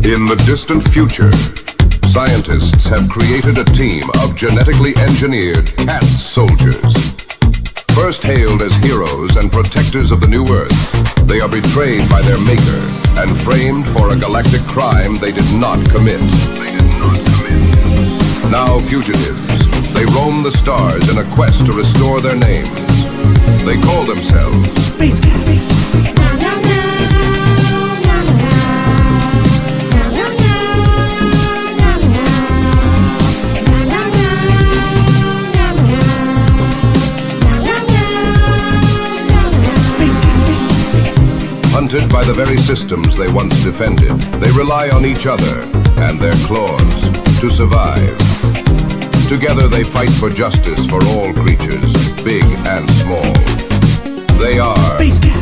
In the distant future, scientists have created a team of genetically engineered cat soldiers. First hailed as heroes and protectors of the new Earth, they are betrayed by their maker and framed for a galactic crime they did not commit. Now fugitives, they roam the stars in a quest to restore their names. They call themselves Space Cats. Hunted by the very systems they once defended, they rely on each other and their claws to survive. Together they fight for justice for all creatures, big and small. They are Space Cats.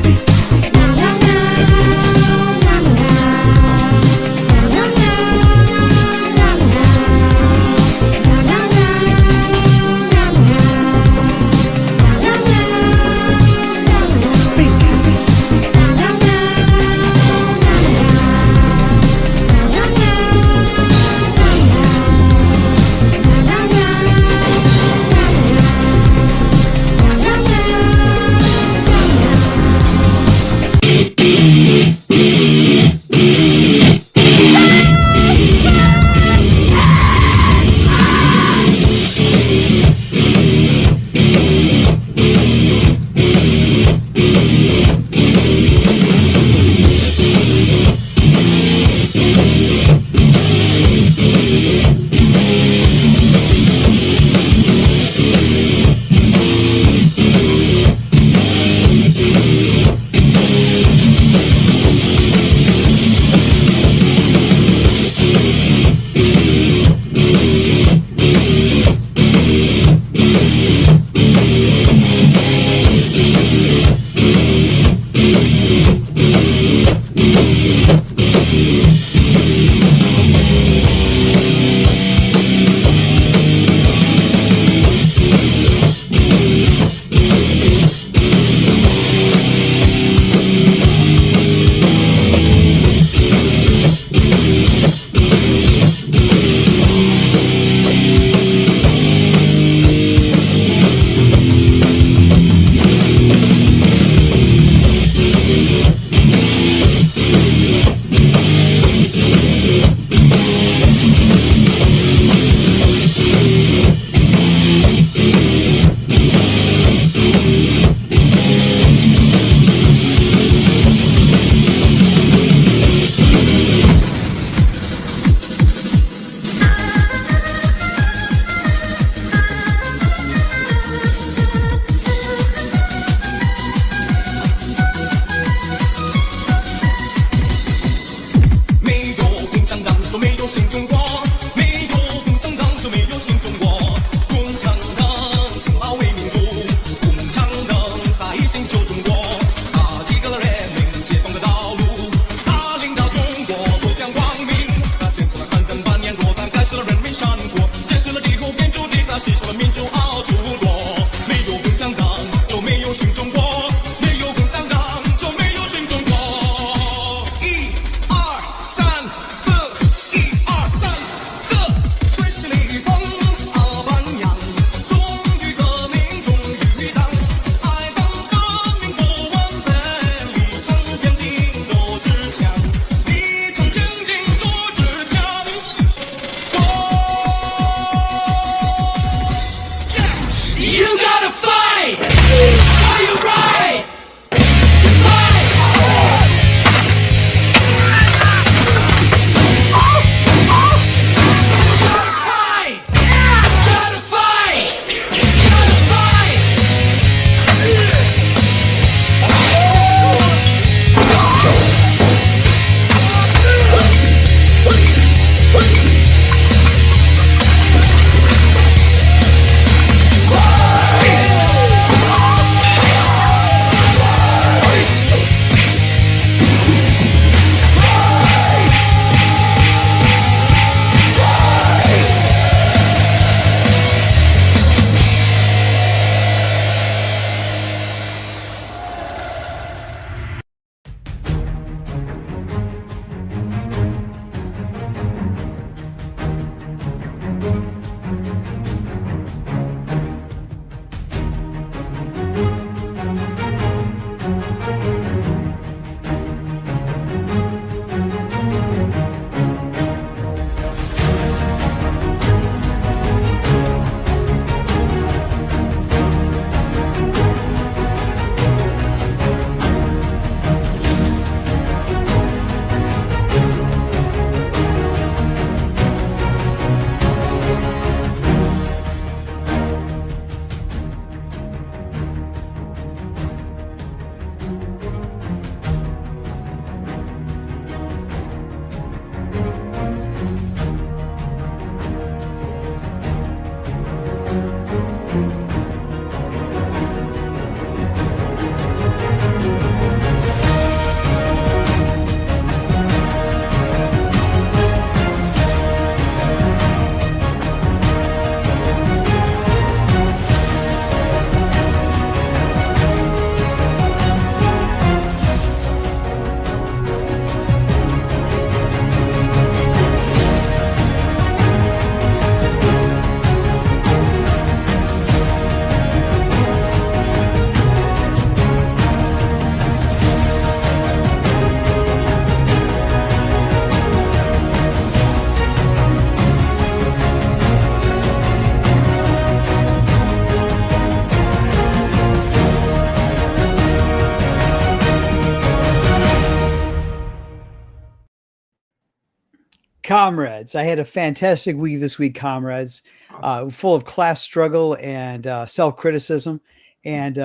Comrades, I had a fantastic week this week, comrades, Awesome. full of class struggle and self-criticism and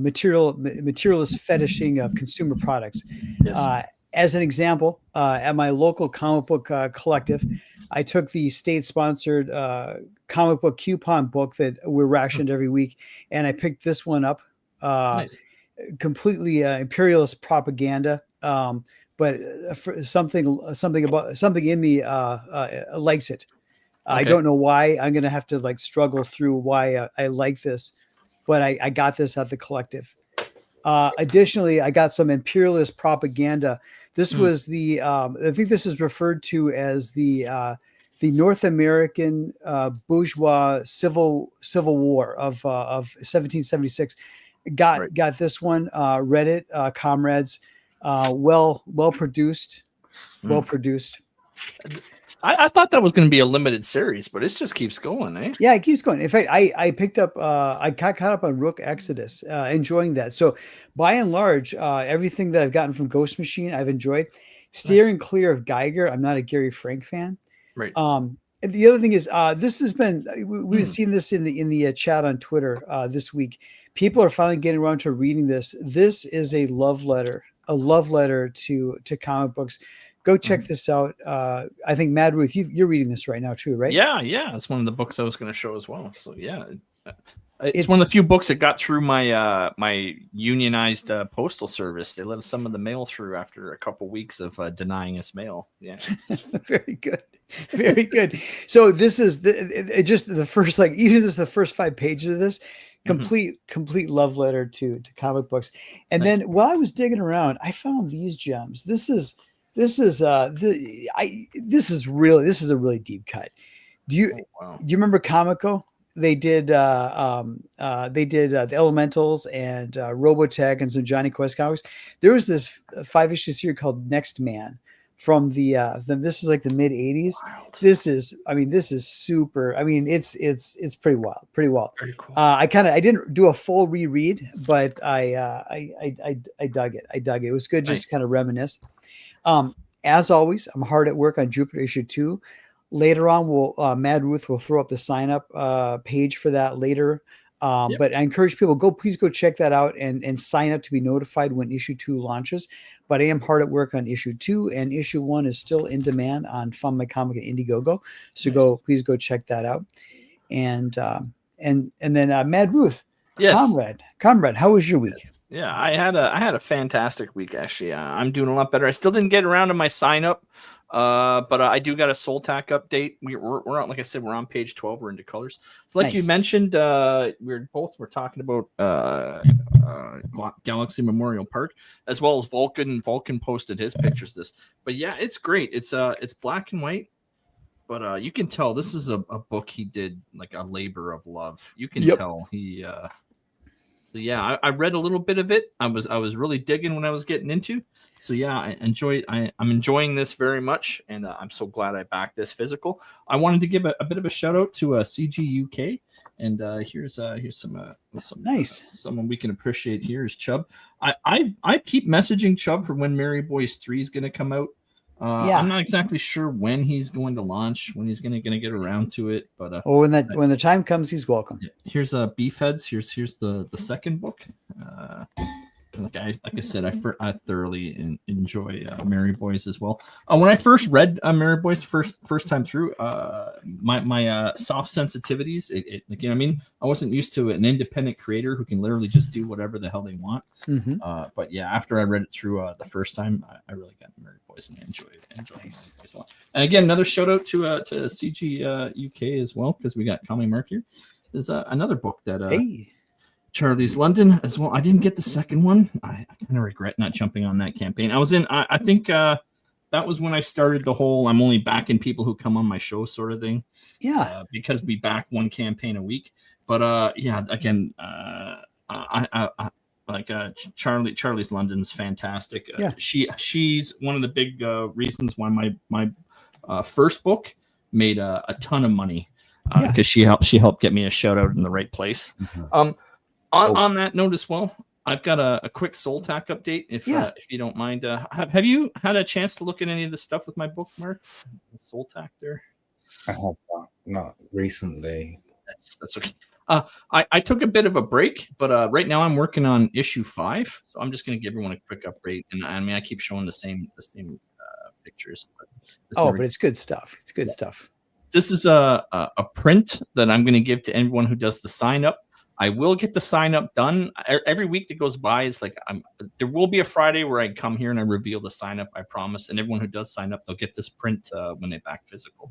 materialist fetishing of consumer products. Yes. As an example, at my local comic book collective, I took the state-sponsored comic book coupon book that we're Hmm. rationed every week, and I picked this one up. Uh, Nice. Completely imperialist propaganda. But for something in me likes it. I Okay. don't know why. I'm gonna have to like struggle through why I like this, but I got this at the collective. Additionally, I got some imperialist propaganda. This Mm. was I think this is referred to as the North American bourgeois civil war of 1776. Right. Got this one. Read it, comrades. Well produced, well Mm. produced. I thought that was going to be a limited series, but it just keeps going, eh? Yeah, it keeps going. In fact, I picked up, I got caught up on Rook Exodus, enjoying that. So, by and large, everything that I've gotten from Ghost Machine, I've enjoyed. Nice. Steering clear of Geiger, I'm not a Gary Frank fan. Right. And the other thing is, this has been we've Mm. seen this in the chat on Twitter this week. People are finally getting around to reading this. This is a love letter to comic books. Go check Mm. this out. I think Mad Ruth, you're reading this right now too, right? Yeah, yeah. It's one of the books I was going to show as well. So yeah, it's one of It's the few books that got through my my unionized postal service. They let some of the mail through after a couple weeks of denying us mail. Yeah. very good, very good. So this is just the first, like, even just the first 5 pages of this Mhm. complete love letter to comic books. And Nice. then while I was digging around, I found these gems. This is this is a really deep cut. Oh wow. Do you remember Comico? They did the Elementals and Robotech and some Johnny Quest comics. There was this 5 issue series called Next Man from this is like the mid '80s. Wild. This is super. I mean, it's pretty wild, pretty wild. Very cool. I didn't do a full reread, but I dug it. I dug it. It was good just Nice. to kind of reminisce. As always, I'm hard at work on Jupiter issue 2. Later on, Mad Ruth will throw up the sign up page for that later. Yep. But I encourage people, please go check that out and sign up to be notified when issue 2 launches. But I am hard at work on issue 2, and issue 1 is still in demand on Fun My Comic and Indiegogo. So Nice. please go check that out. And then Mad Ruth, Yes. comrade, how was your week? Yes. Yeah, I had a fantastic week actually. I'm doing a lot better. I still didn't get around to my sign up, but I do got a Soul Tack update. We're on, like I said, we're on page 12. We're into colors. So like you Nice. mentioned, we're talking about Galaxy Memorial Park as well as Vulcan. Vulcan posted his pictures of this, but yeah, it's great. It's black and white. But you can tell this is a book he did like a labor of love. You can tell he. So yeah, I read a little bit of it. I was really digging when I was getting into. So yeah, I'm enjoying this very much, and I'm so glad I backed this physical. I wanted to give a bit of a shout out to CG UK, and here's some Nice. someone we can appreciate here is Chubb. I keep messaging Chubb for when Mary Boys 3 is going to come out. Yeah. I'm not exactly sure when he's going to launch, when he's going to get around to it, but when the time comes, he's welcome. here's Beefheads. Here's the second book. Like I said, I thoroughly enjoy Mary Boys as well. When I first read Mary Boys first time through, my soft sensitivities, like, you know what I mean, I wasn't used to an independent creator who can literally just do whatever the hell they want. Mm-hmm. But yeah, after I read it through the first time, I really got Mary Boys and I enjoyed it. Nice. And again, another shout out to CG UK as well, because we got Commi3 Mark here. There's another book that Hey. Charlie's London as well. I didn't get the second one. I kind of regret not jumping on that campaign. I was in. I think that was when I started the whole "I'm only backing people who come on my show" sort of thing. Yeah. Because we back one campaign a week. But yeah, again, Charlie's London's fantastic. Yeah. She's one of the big reasons why my first book made a ton of money, because she helped get me a shout out in the right place. Mm-hmm. On that note as well, I've got a quick Soul Tack update, if you don't mind. Have you had a chance to look at any of the stuff with my book, Mark? Soul Tack there? I have not recently. That's okay. I took a bit of a break, but right now I'm working on issue 5, so I'm just going to give everyone a quick update. And I mean, I keep showing the same pictures. But it's good stuff. It's good stuff. This is a print that I'm going to give to everyone who does the sign up. I will get the sign up done. Every week that goes by is like there will be a Friday where I come here and I reveal the sign up. I promise. And everyone who does sign up, they'll get this print when they back physical.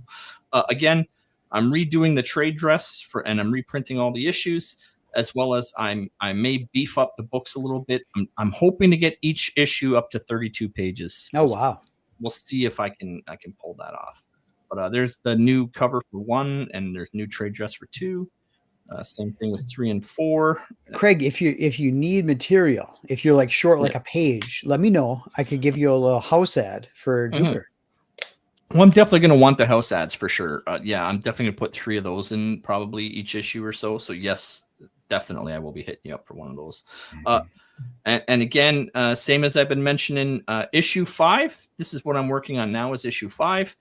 Again, I'm redoing the trade dress and I'm reprinting all the issues, as well as I may beef up the books a little bit. I'm hoping to get each issue up to 32 pages. Oh wow! We'll see if I can pull that off. But there's the new cover for 1, and there's new trade dress for 2. Same thing with 3 and 4. Craig, if you need material, if you're like short like a page, let me know. I could give you a little house ad for Jupiter. Well, I'm definitely going to want the house ads for sure. Yeah, I'm definitely going to put 3 of those in probably each issue or so. So yes, definitely I will be hitting you up for one of those. And again, same as I've been mentioning, issue 5. This is what I'm working on now, is issue 5.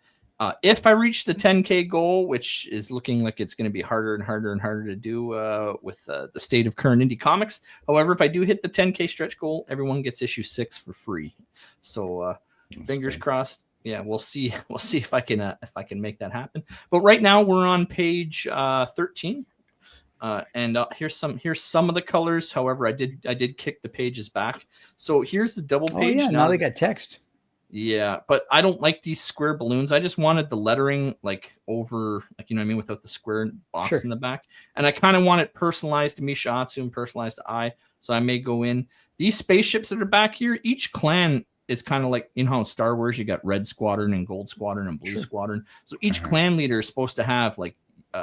If I reach the 10K goal, which is looking like it's going to be harder and harder and harder to do with the state of current indie comics. However, if I do hit the 10K stretch goal, everyone gets issue 6 for free. So fingers crossed. Yeah, we'll see. We'll see if I can make that happen. But right now we're on page 13. And here's some of the colors. However, I did kick the pages back. So here's the double page. Oh yeah, now they got text. Yeah, but I don't like these square balloons. I just wanted the lettering like over, like, you know what I mean, without the square box in the back. And I kind of want it personalized to Misha Atsu and personalized to I. So I may go in. These spaceships that are back here, each clan is kind of like, you know how in Star Wars you got Red Squadron and Gold Squadron and Blue Squadron. So each clan leader is supposed to have like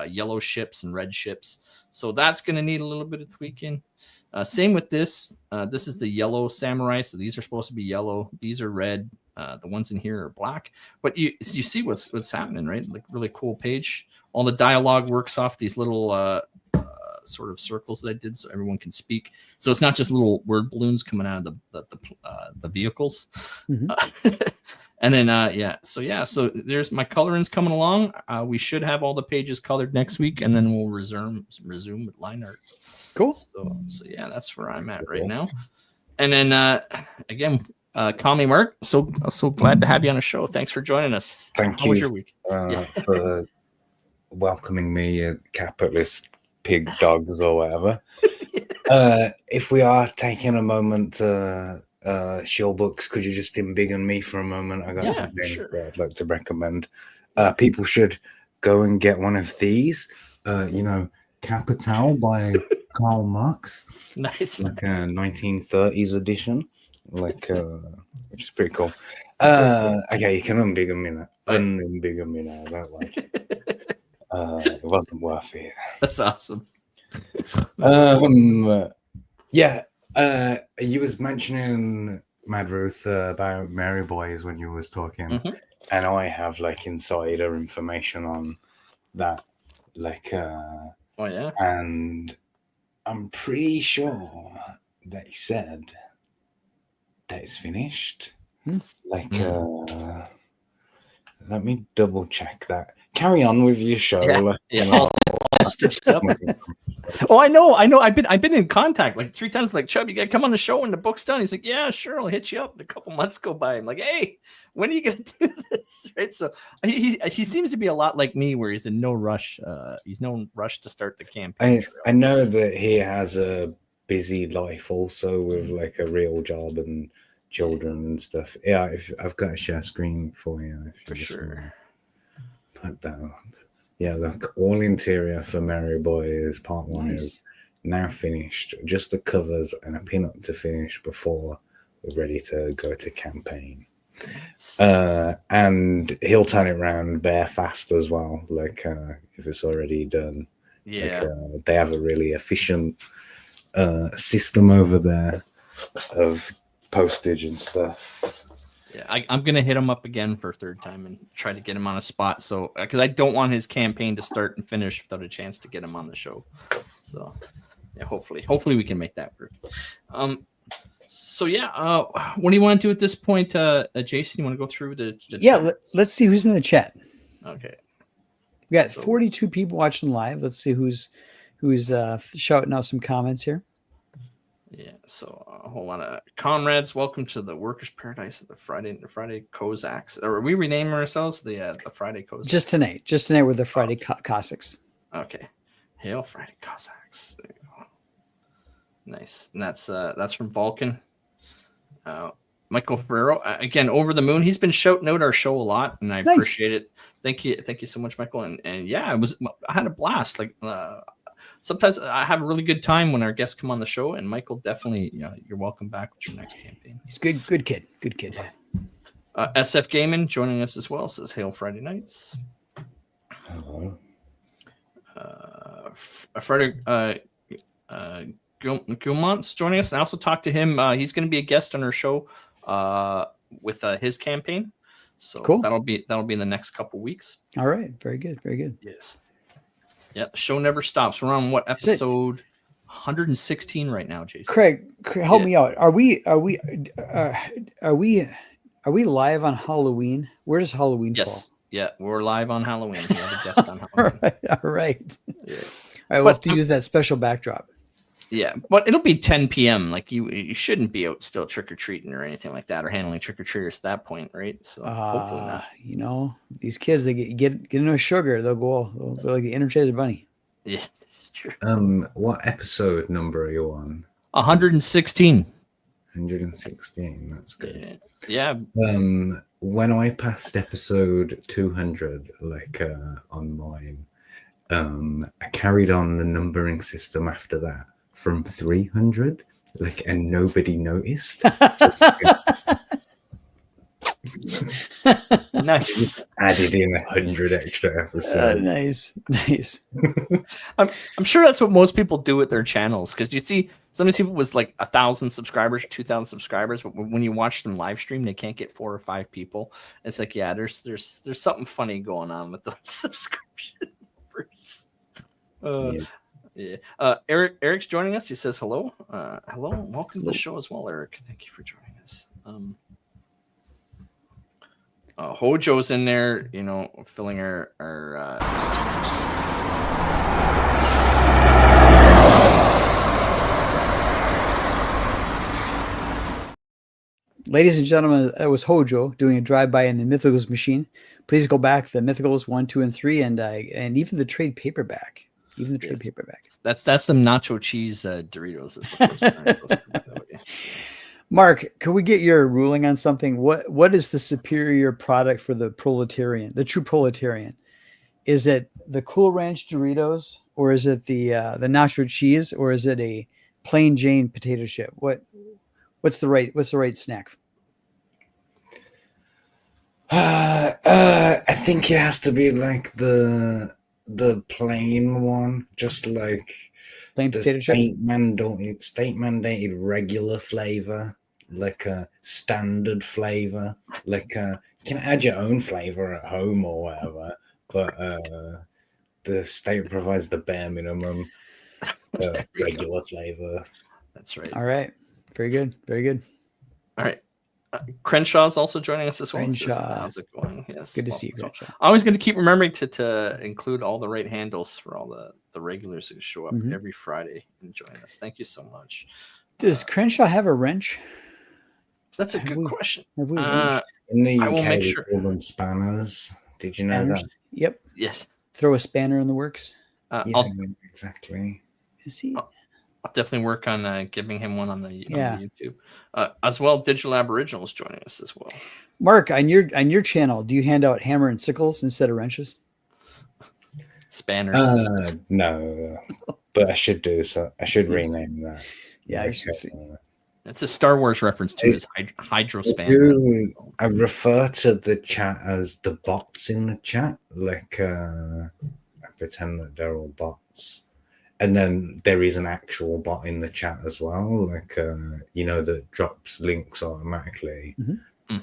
yellow ships and red ships. So that's going to need a little bit of tweaking. Same with this. This is the yellow samurai. So these are supposed to be yellow. These are red. The ones in here are black. But you see what's happening, right? Like really cool page. All the dialogue works off these little sort of circles that I did, so everyone can speak. So it's not just little word balloons coming out of the vehicles. And then so there's my coloring's coming along. We should have all the pages colored next week, and then we'll resume with line art. Cool. So yeah, that's where I'm at right now. And then again, Commi3 Mark, so glad to have you on the show. Thanks for joining us. Thank you. How was your week? For welcoming me, capitalist pig dogs or whatever. If we are taking a moment to show books, could you just embiggen me for a moment? I got something that I'd like to recommend. People should go and get one of these. Capital by Karl Marx. Nice. Like a 1930s edition. Which is pretty cool. Okay, you can unbiggen me now. Unbiggen me now. I don't like it. It wasn't worth it. That's awesome. You was mentioning Mad Ruth about Mary Boys when you was talking, and I have like insider information on that. And I'm pretty sure they said that it's finished. Let me double check that. Carry on with your show. Oh, I know. I've been in contact like 3 times. Like, Chubb, you gotta come on the show when the book's done. He's like, yeah, sure, I'll hit you up. And a couple months go by. I'm like, hey, when are you gonna do this? Right. So he seems to be a lot like me, where he's in no rush. He's no rush to start the campaign. I know that he has a busy life also with like a real job and children and stuff. Yeah, I've got a share screen for you. If you just type that up. Yeah, look, all interior for Mary Boys Part 1 is now finished. Just the covers and a pin-up to finish before we're ready to go to campaign. And he'll turn it around bare fast as well, like if it's already done. Yeah. Like, they have a really efficient system over there of postage and stuff. Yeah, I'm gonna hit him up again for a 3rd time and try to get him on a spot. So because I don't want his campaign to start and finish without a chance to get him on the show. So yeah, hopefully we can make that work. So yeah, what do you want to do at this point, Jason? You want to go through the Yeah, chat? let's see who's in the chat. Okay. We got 42 people watching live. Let's see who's shouting out some comments here. Yeah, so a whole lot of comrades. Welcome to the Workers' Paradise of the Friday Cossacks. Or are we renaming ourselves the Friday Cossacks? Just tonight we're the Friday Cossacks. Okay, hail Friday Cossacks. There you go. Nice, and that's from Vulcan. Michael Ferrero, again, Over the Moon. He's been shouting out our show a lot, and I appreciate it. Thank you so much, Michael. And yeah, I had a blast. Like sometimes I have a really good time when our guests come on the show, and Michael, definitely, you're welcome back with your next campaign. He's good kid. SF Gaming joining us as well, says hail Friday nights. Hello. Friday Gilmont's joining us, and I also talked to him. He's going to be a guest on our show with his campaign. So cool. That'll be in the next couple weeks. All right, very good. Yes. Yeah, the show never stops. We're on what episode 116 right now, Jason? Craig, help me out. Are we live on Halloween? Where does Halloween fall? Yeah, we're live on Halloween. We have a guest on Halloween. All right. Yeah. All right, we'll have to use that special backdrop. Yeah, but it'll be 10 p.m. Like you shouldn't be out still trick-or-treating or anything like that, or handling trick-or-treaters at that point, right? So hopefully not. These kids, they get enough sugar, they'll like the Energizer Bunny. Yeah, it's true. What episode number are you on? 116. 116. That's good. Yeah. When I passed episode 200, on mine, I carried on the numbering system after that from 300, and nobody noticed. Nice. Added in 100 extra episodes. Nice. I'm sure that's what most people do with their channels, because you see some of these people with like 1,000 subscribers, 2,000 subscribers, but when you watch them live stream, they can't get 4 or 5 people. It's like, yeah, there's something funny going on with those subscription numbers. Yeah. Eric's joining us. He says hello. Hello. Welcome to the show as well, Eric. Thank you for joining us. Hojo's in there, filling our Ladies and gentlemen, that was Hojo doing a drive-by in the Mythicals machine. Please go back to the Mythicals 1, 2, and 3, and even the trade paperback. That's some nacho cheese Doritos. Mark, can we get your ruling on something? What is the superior product for the proletarian, the true proletarian? Is it the Cool Ranch Doritos, or is it the nacho cheese, or is it a plain Jane potato chip? What's the right snack? I think it has to be like the plain one, just like plain the potato chip. State mandated regular flavor, like a standard flavor. You can add your own flavor at home or whatever, but the state provides the bare minimum regular flavor. That's right. All right. Very good. All right. Crenshaw's also joining us as well. Crenshaw. How's it going? Yes. Good to see you, Crenshaw. I'm always going to keep remembering to include all the right handles for all the regulars who show up every Friday and join us. Thank you so much. Does Crenshaw have a wrench? That's a good question. Have we in the UK, we call them spanners. Did you know that? Yep. Yes. Throw a spanner in the works. Exactly. Is he? I'll definitely work on giving him one on the YouTube. As well, Digital Aboriginal is joining us as well. Mark, on your channel, do you hand out hammer and sickles instead of wrenches? Spanners. No, but I should do so. I should rename that. Yeah, it's a Star Wars reference to his hydro spanner. I refer to the chat as the bots in the chat. I pretend that they're all bots. And then there is an actual bot in the chat as well, that drops links automatically. Mm-hmm.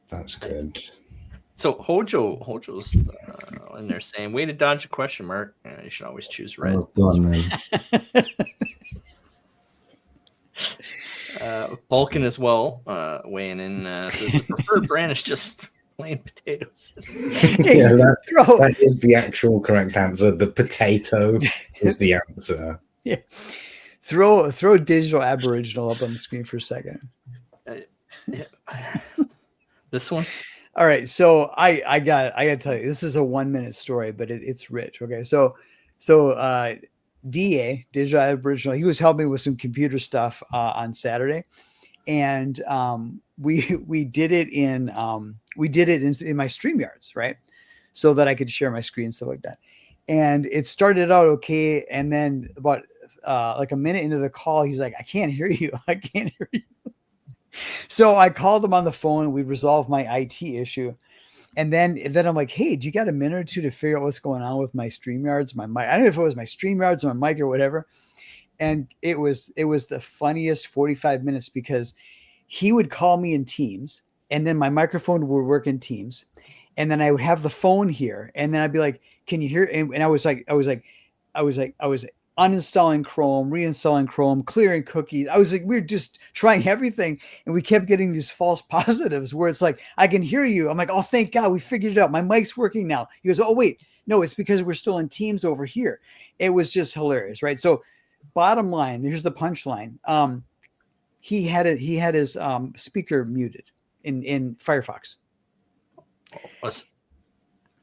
That's good. So Hojo's in there saying, way to dodge a question mark. You should always choose red. Oh, go on, then. Vulcan as well, weighing in, says the preferred brand is just plain potatoes. Yeah, that is the actual correct answer. The potato is the answer. Yeah. Throw digital Aboriginal up on the screen for a second. This one. All right, so I got to tell you, this is a 1 minute story, but it's rich. Okay, so DA Digital Aboriginal, he was helping me with some computer stuff on Saturday, and we did it in my StreamYards, right, so that I could share my screen and stuff like that. And it started out okay, and then about like a minute into the call, he's like, "I can't hear you. I can't hear you." So I called him on the phone. We resolved my IT issue. And then I'm like, "Hey, do you got a minute or two to figure out what's going on with my StreamYards, my mic?" I don't know if it was my StreamYards or my mic or whatever. And it was the funniest 45 minutes because he would call me in Teams, and then my microphone would work in Teams. And then I would have the phone here, and then I'd be like, "Can you hear?" And I was uninstalling Chrome, reinstalling Chrome, clearing cookies. I was like, we were just trying everything, and we kept getting these false positives where it's like, "I can hear you." I'm like, "Oh, thank God, we figured it out. My mic's working now." He goes, "Oh, wait, no, it's because we're still in Teams over here." It was just hilarious, right? So, bottom line, here's the punchline. He had his speaker muted in Firefox.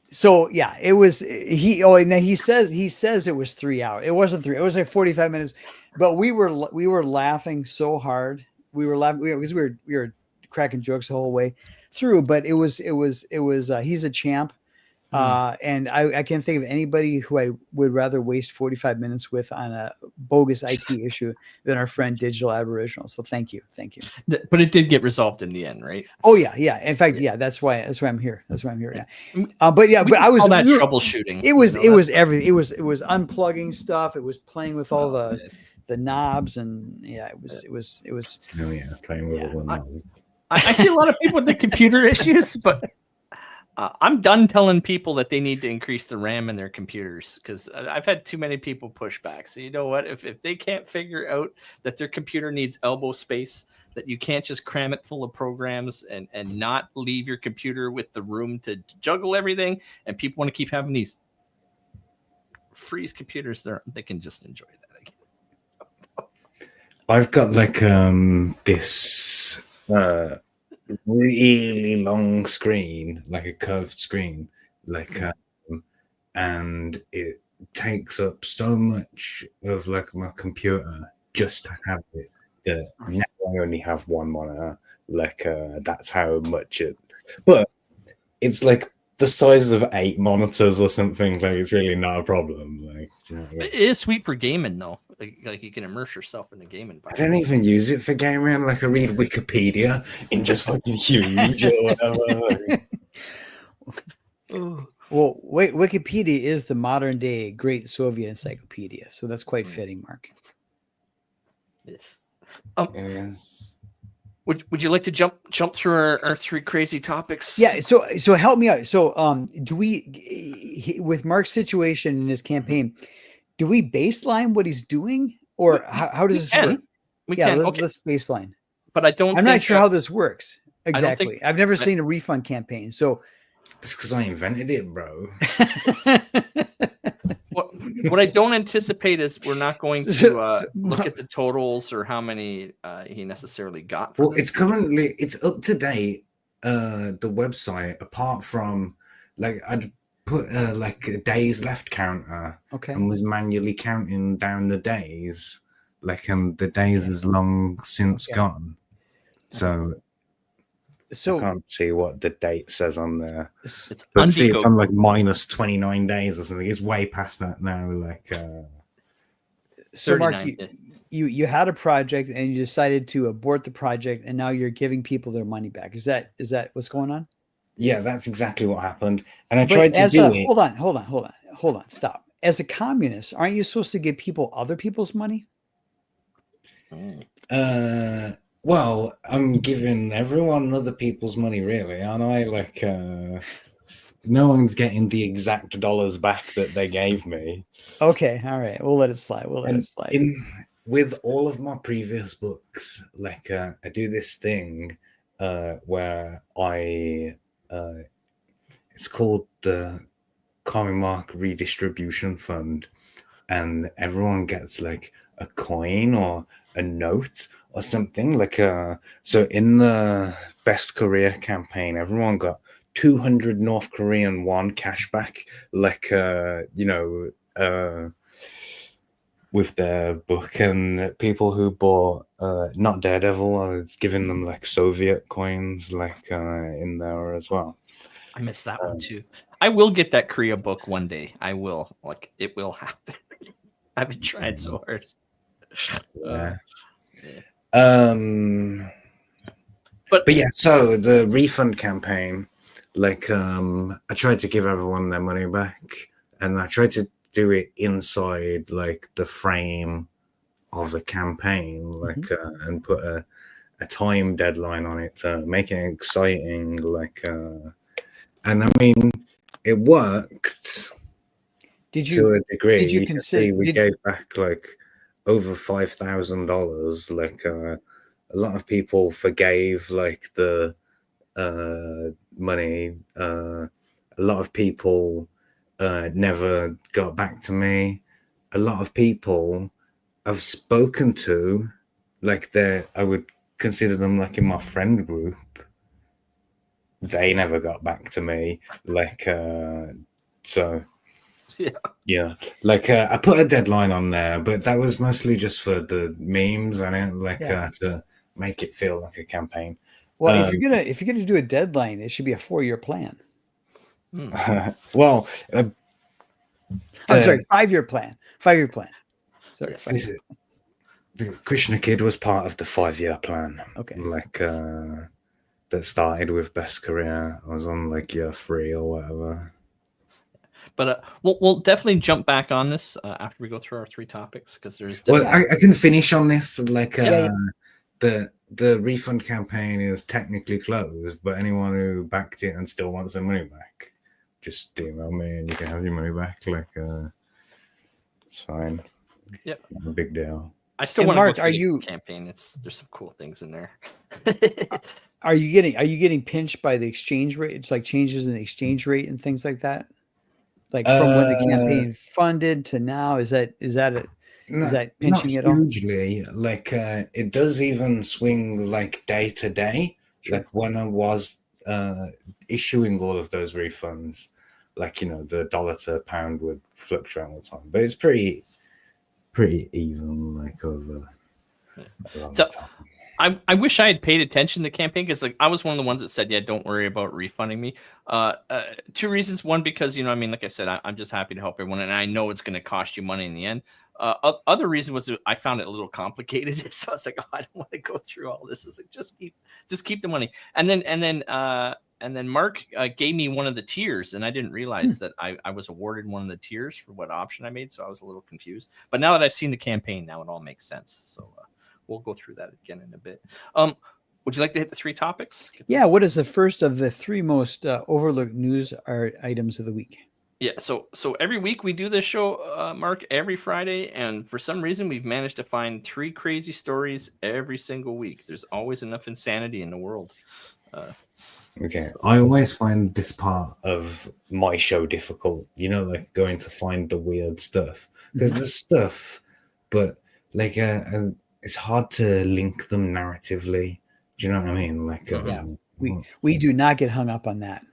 So yeah, it was and then he says it was 3 hours. It wasn't 3. It was like 45 minutes, but we were laughing so hard. We were laughing because we were cracking jokes the whole way through, but it was he's a champ. And I can't think of anybody who I would rather waste 45 minutes with on a bogus IT issue than our friend Digital Aboriginal. So thank you. But it did get resolved in the end, right? Oh yeah. In fact, yeah, that's why I'm here. Yeah. But I was troubleshooting. It was everything. It was unplugging stuff. It was playing with all the knobs, and yeah, it was. Oh yeah, playing with all the knobs. I see a lot of people with the computer issues, but I'm done telling people that they need to increase the RAM in their computers because I've had too many people push back. So you know what? If they can't figure out that their computer needs elbow space, that you can't just cram it full of programs and not leave your computer with the room to juggle everything, and people want to keep having these freeze computers, they can just enjoy that again. I've got like this really long screen, like a curved screen, like and it takes up so much of like my computer just to have it that now I only have one monitor. Like that's how much but it's like the size of 8 monitors or something. Like it's really not a problem. Like, you know what I mean? It is sweet for gaming though. Like you can immerse yourself in the game environment. I don't even use it for gaming. Like I read Wikipedia in just fucking huge or whatever. Well, wait, Wikipedia is the modern day great Soviet encyclopedia, so that's quite fitting, Mark. Yes. Yes. Would you like to jump through our 3 crazy topics? Yeah. So help me out. So do we, with Mark's situation in his campaign, do we baseline what he's doing, or how does this work? We can. Let's baseline. But I'm not sure how this works exactly. I've never seen a refund campaign, so that's because I invented it, bro. What I don't anticipate is we're not going to look at the totals or how many he necessarily got. Well, it's up to date. The website, apart from like I'd put like a days left counter, and was manually counting down the days, like the days is long since gone. So I can't see what the date says on there. But see, it's on like minus 29 days or something. It's way past that now. Like, so Mark, you had a project and you decided to abort the project, and now you're giving people their money back. Is that what's going on? Yeah, that's exactly what happened. And I tried to do it. Hold on, stop. As a communist, aren't you supposed to give people other people's money? Well, I'm giving everyone other people's money, really, aren't I? Like, no one's getting the exact dollars back that they gave me. Okay, all right. We'll let it slide. with all of my previous books, like I do this thing where it's called the Commi3 Mark Redistribution Fund, and everyone gets like a coin or a note or something. Like so in the Best Korea campaign, everyone got 200 North Korean won cash back, like with their book. And people who bought not Daredevil, I was giving them like Soviet coins, like in there as well. I missed that one too. I will get that Korea book one day. I will. Like, it will happen. I've been trying so hard. Yeah. Yeah. But yeah, so the refund campaign, like I tried to give everyone their money back, and I tried to do it inside like the frame of the campaign, like and put a time deadline on it to make it exciting, like and I mean it worked. Did you to a degree? did you You can consider see we gave back like over $5,000. Like a lot of people forgave like the money. A lot of people never got back to me. A lot of people I've spoken to, like I would consider them like in my friend group. They never got back to me. Like so. Yeah, like I put a deadline on there, but that was mostly just for the memes and it, like to make it feel like a campaign. Well, if you're gonna do a deadline, it should be a 4-year plan. Well, I'm sorry, 5-year plan. 5-year plan. Sorry, the Krishna Kid was part of the 5-year plan. Okay, like that started with Best Career. I was on like year 3 or whatever. But we'll definitely jump back on this after we go through our 3 topics, because there's well, I can finish on this. Like the refund campaign is technically closed, but anyone who backed it and still wants their money back, just email me and you can have your money back. Like it's fine. Yep, it's not a big deal. I still want to go through the campaign. There's some cool things in there. Are you getting pinched by the exchange rate? It's like changes in the exchange rate and things like that. Like from when the campaign funded to now, is that pinching not at all? Hugely. Like it does even swing like day to day. Sure. Like when I was issuing all of those refunds, like the dollar to pound would fluctuate all the time, but it's pretty even, like over a long time. I wish I had paid attention to the campaign, because like I was one of the ones that said, yeah, don't worry about refunding me. 2 reasons. One, because like I said, I'm just happy to help everyone, and I know it's going to cost you money in the end. Other reason was I found it a little complicated, so I was like, oh, I don't want to go through all this. It's like just keep the money. And then Mark gave me one of the tiers, and I didn't realize that I was awarded one of the tiers for what option I made, so I was a little confused. But now that I've seen the campaign, now it all makes sense. So we'll go through that again in a bit. Would you like to hit the 3 topics? Yeah. What is the first of the 3 most overlooked news items of the week? Yeah. So every week we do this show, Mark, every Friday. And for some reason, we've managed to find 3 crazy stories every single week. There's always enough insanity in the world. Okay. I always find this part of my show difficult, like going to find the weird stuff, because there's stuff, but like it's hard to link them narratively. Do you know what I mean? Like, we do not get hung up on that.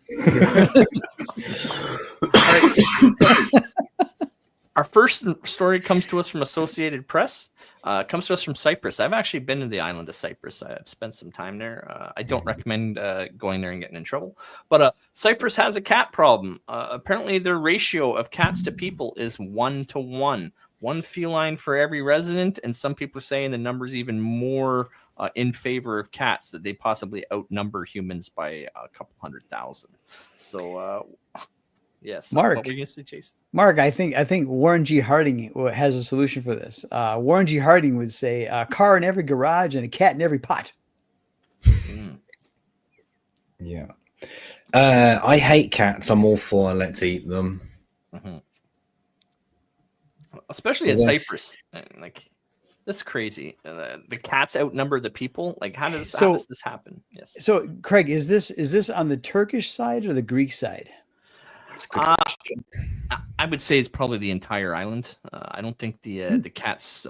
Our first story comes to us from Associated Press. Comes to us from Cyprus. I've actually been to the island of Cyprus. I've spent some time there. I don't recommend going there and getting in trouble. But Cyprus has a cat problem. Apparently, their ratio of cats to people is 1-to-1. 1 feline for every resident, and some people are saying the number's even more in favor of cats, that they possibly outnumber humans by a couple 100,000. So, yes. Mark, what were you going to say, Chase? Mark, I think Warren G. Harding has a solution for this. Warren G. Harding would say a car in every garage and a cat in every pot. Yeah. I hate cats. I'm all for let's eat them. Mm-hmm. Especially in Cyprus. Like, That's crazy. The cats outnumber the people. Like, how does this happen? Yes. So, Craig, is this on the Turkish side or the Greek side? That's a good question. I would say it's probably the entire island. I don't think the cats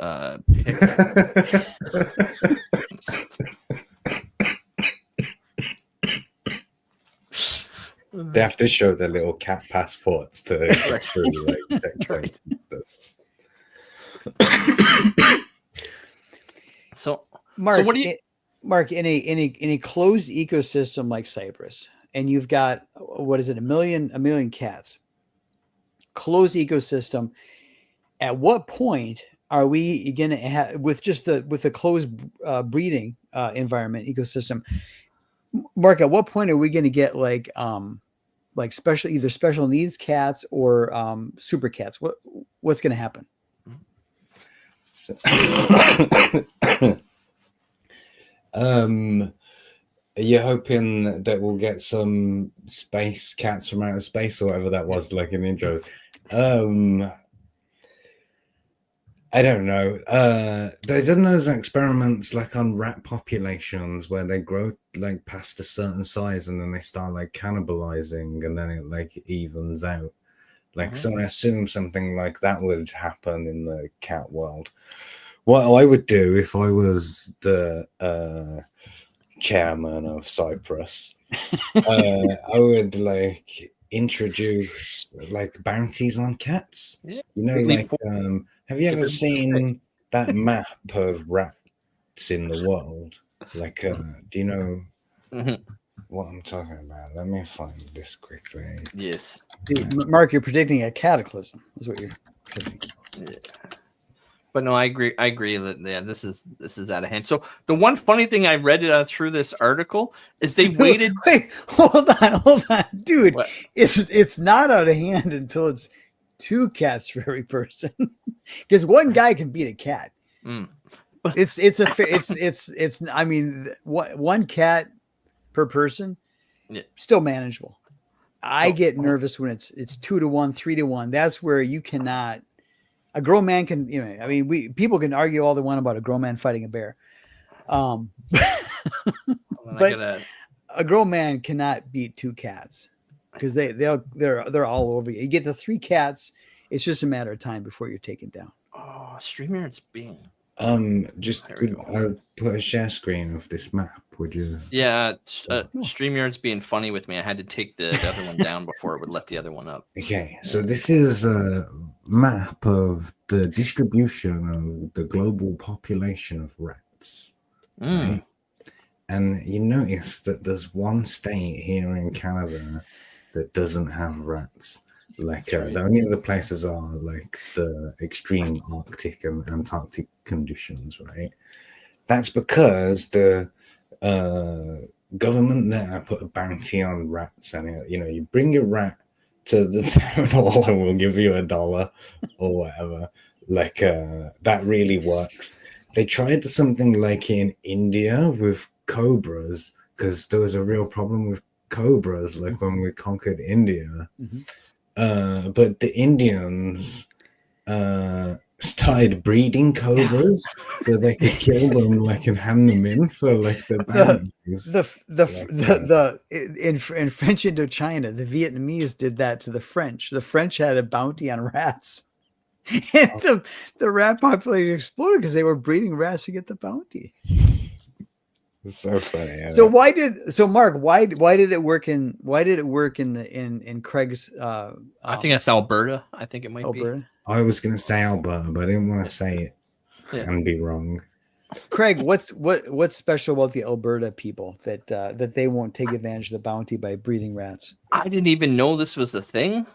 They have to show their little cat passports to get through like checkpoints and stuff. So, Mark, what do you? Mark, in a closed ecosystem like Cyprus, and you've got what is it, a million cats, closed ecosystem. At what point are we going to have with the closed breeding environment ecosystem? Mark, at what point are we going to get like either special needs cats or super cats? What's going to happen? You're hoping that we'll get some space cats from outer space or whatever that was, like an intro. I don't know. They've done those experiments like on rat populations where they grow like past a certain size and then they start like cannibalizing and then it like evens out. Like, so I assume something like that would happen in the cat world. What I would do if I was the chairman of Cyprus, I would like introduce like bounties on cats. Yeah. You know, like have you ever seen that map of rats in the world? Like, do you know what I'm talking about? Let me find this quickly. Yes. Dude, Mark, you're predicting a cataclysm. Is what you're predicting. Yeah. But no, I agree. I agree that this is out of hand. So the one funny thing I read through this article is they waited. Wait, hold on, dude. What? It's not out of hand until it's 2 cats for every person, because one guy can beat a cat. It's I mean, one cat per person, still manageable. I get nervous when it's 2 to 1, 3 to 1. That's where you cannot. A grown man can, I mean, people can argue all they want about a grown man fighting a bear. But a grown man cannot beat 2 cats because they're all over you. You get the 3 cats, it's just a matter of time before you're taken down. Oh, StreamYard's being. I'll put a share screen of this map, would you? Yeah, StreamYard's being funny with me. I had to take the other one down before it would let the other one up. Okay, so this is a map of the distribution of the global population of rats. Right? And you notice that there's one state here in Canada that doesn't have rats. Like the only other places are like the extreme Arctic and Antarctic conditions, right? That's because the government there put a bounty on rats, and you bring your rat to the town hall and we'll give you $1 or whatever. Like that really works. They tried something like in India with cobras because there was a real problem with cobras, like when we conquered India. But the Indians started breeding cobras so they could kill them, like, and hand them in for like the bounties. In French Indochina, the Vietnamese did that to the French. The French had a bounty on rats, and the rat population exploded because they were breeding rats to get the bounty. It's so funny. So Mark, why did it work in Craig's I think that's Alberta. I think it might Alberta. be. I was gonna say Alberta, but I didn't want to say it and be wrong. Craig, what's special about the Alberta people that they won't take advantage of the bounty by breeding rats? I didn't even know this was a thing,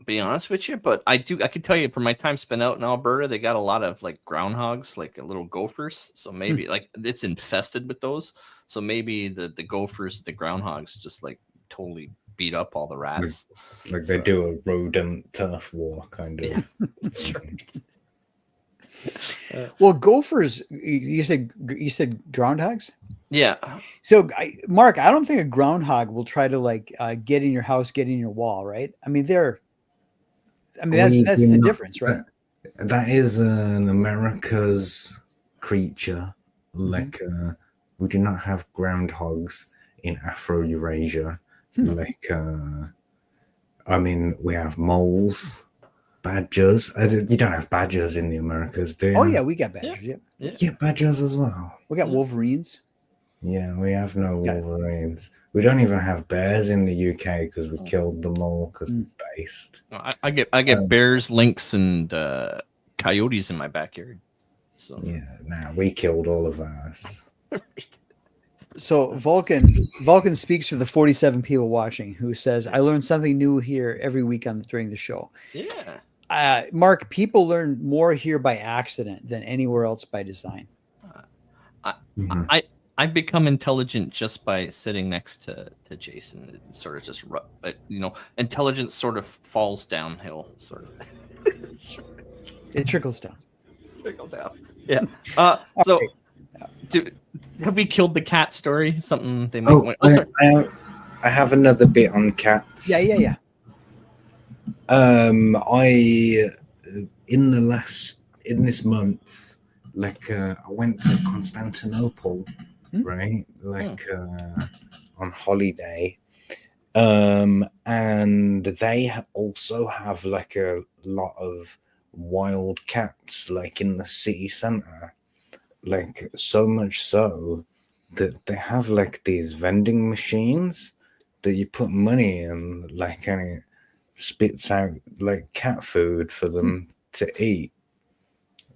be honest with you, but I can tell you from my time spent out in Alberta, they got a lot of like groundhogs, like little gophers. So maybe like it's infested with those. So maybe the gophers, the groundhogs just like totally beat up all the rats. Like they do a rodent turf war kind of. Yeah, that's right. Well, gophers, you said groundhogs? Yeah. So, Mark, I don't think a groundhog will try to like get in your house, get in your wall, right? I mean, that's the difference, right? That is an America's creature. Like we do not have groundhogs in Afro-Eurasia. Like I mean, we have moles, badgers. You don't have badgers in the Americas, do you? Oh yeah, we got badgers. Yeah. Yeah, badgers as well. We got wolverines. Yeah, we have no Okay. wolverines. We don't even have bears in the UK because we killed them all because we're based. I get bears, lynx, and coyotes in my backyard. So Yeah, we killed all of ours. So Vulcan speaks for the 47 people watching, who says, "I learn something new here every week during the show." yeah, Mark, people learn more here by accident than anywhere else by design. I've become intelligent just by sitting next to Jason. It sort of just intelligence sort of falls downhill, sort of. It trickles down. Yeah. So, have we killed the cat story? Something they might. I have another bit on cats. Yeah. I in this month, like I went to Constantinople, right? Like on holiday. And they also have like a lot of wild cats, like in the city center, like so much so that they have like these vending machines that you put money in, like, and it spits out like cat food for them to eat.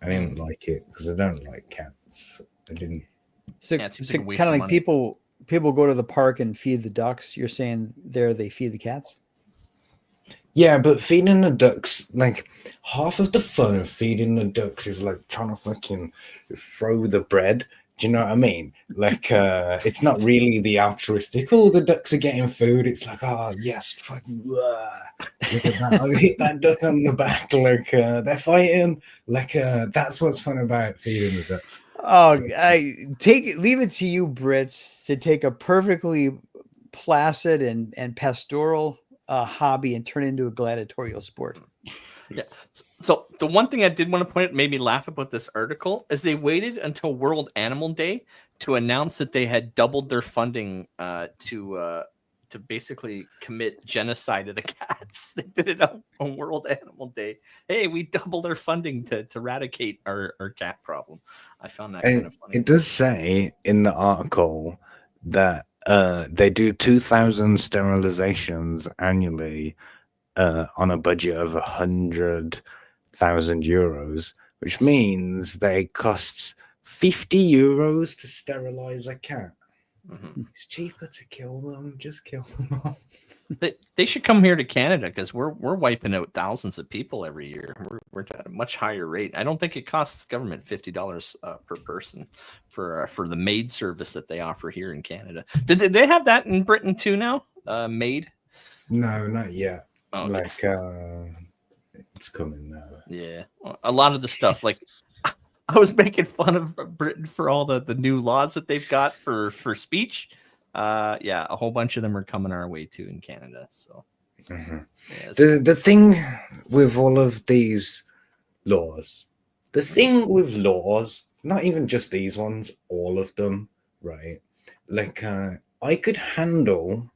I didn't like it because I don't like cats. I didn't. So kind of like people go to the park and feed the ducks. You're saying they feed the cats? Yeah, but feeding the ducks, like half of the fun of feeding the ducks is like trying to fucking throw the bread. Do you know what I mean? Like, it's not really the altruistic. Oh, the ducks are getting food. It's like, oh yes, fucking look at that. I hit that duck on the back. Like, they're fighting. Like, that's what's fun about feeding the ducks. Oh, leave it to you, Brits, to take a perfectly placid and pastoral hobby and turn it into a gladiatorial sport. Yeah. So the one thing I did want to point out, made me laugh about this article, is they waited until World Animal Day to announce that they had doubled their funding to basically commit genocide of the cats. They did it on World Animal Day. Hey, we doubled our funding to eradicate our cat problem. I found that kind of funny. It does say in the article that they do 2,000 sterilizations annually on a budget of 100,000 euros, which means that it costs 50 euros to sterilize a cat. It's cheaper to kill them. Just kill them all. They should come here to Canada because we're wiping out thousands of people every year. We're at a much higher rate. I don't think it costs the government $50 per person for the maid service that they offer here in Canada. Did they have that in Britain too now? Maid? No, not yet. Oh, like it's coming now. Yeah, a lot of the stuff, like I was making fun of Britain for all the new laws that they've got for speech. Yeah, a whole bunch of them are coming our way too in Canada. So the thing with all of these laws, not even just these ones, all of them, right? Like I could handle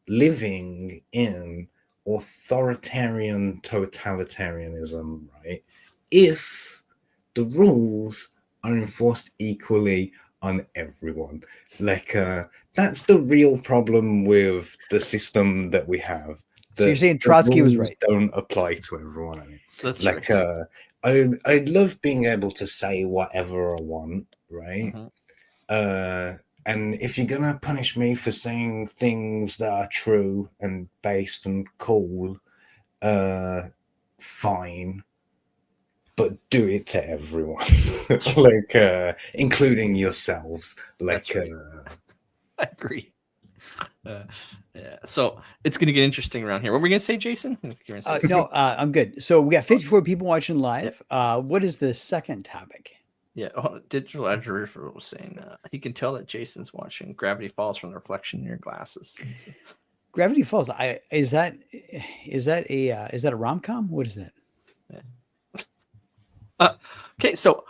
living in authoritarian totalitarianism, right? If the rules are enforced equally on everyone. Like, that's the real problem with the system that we have. So you're saying Trotsky was right? Don't apply to everyone. I mean, that's like, right. I'd love being able to say whatever I want, right? And if you're gonna punish me for saying things that are true and based and cool, fine, but do it to everyone, like including yourselves. Like, right. I agree. Yeah, so it's gonna get interesting around here. What were we gonna say, Jason? No, I'm good. So we got 54 people watching live. What is the second topic? Yeah, Digital Edge Riffer was saying he can tell that Jason's watching Gravity Falls from the reflection in your glasses. Gravity Falls. Is that a rom-com? What is that? Yeah. Okay, so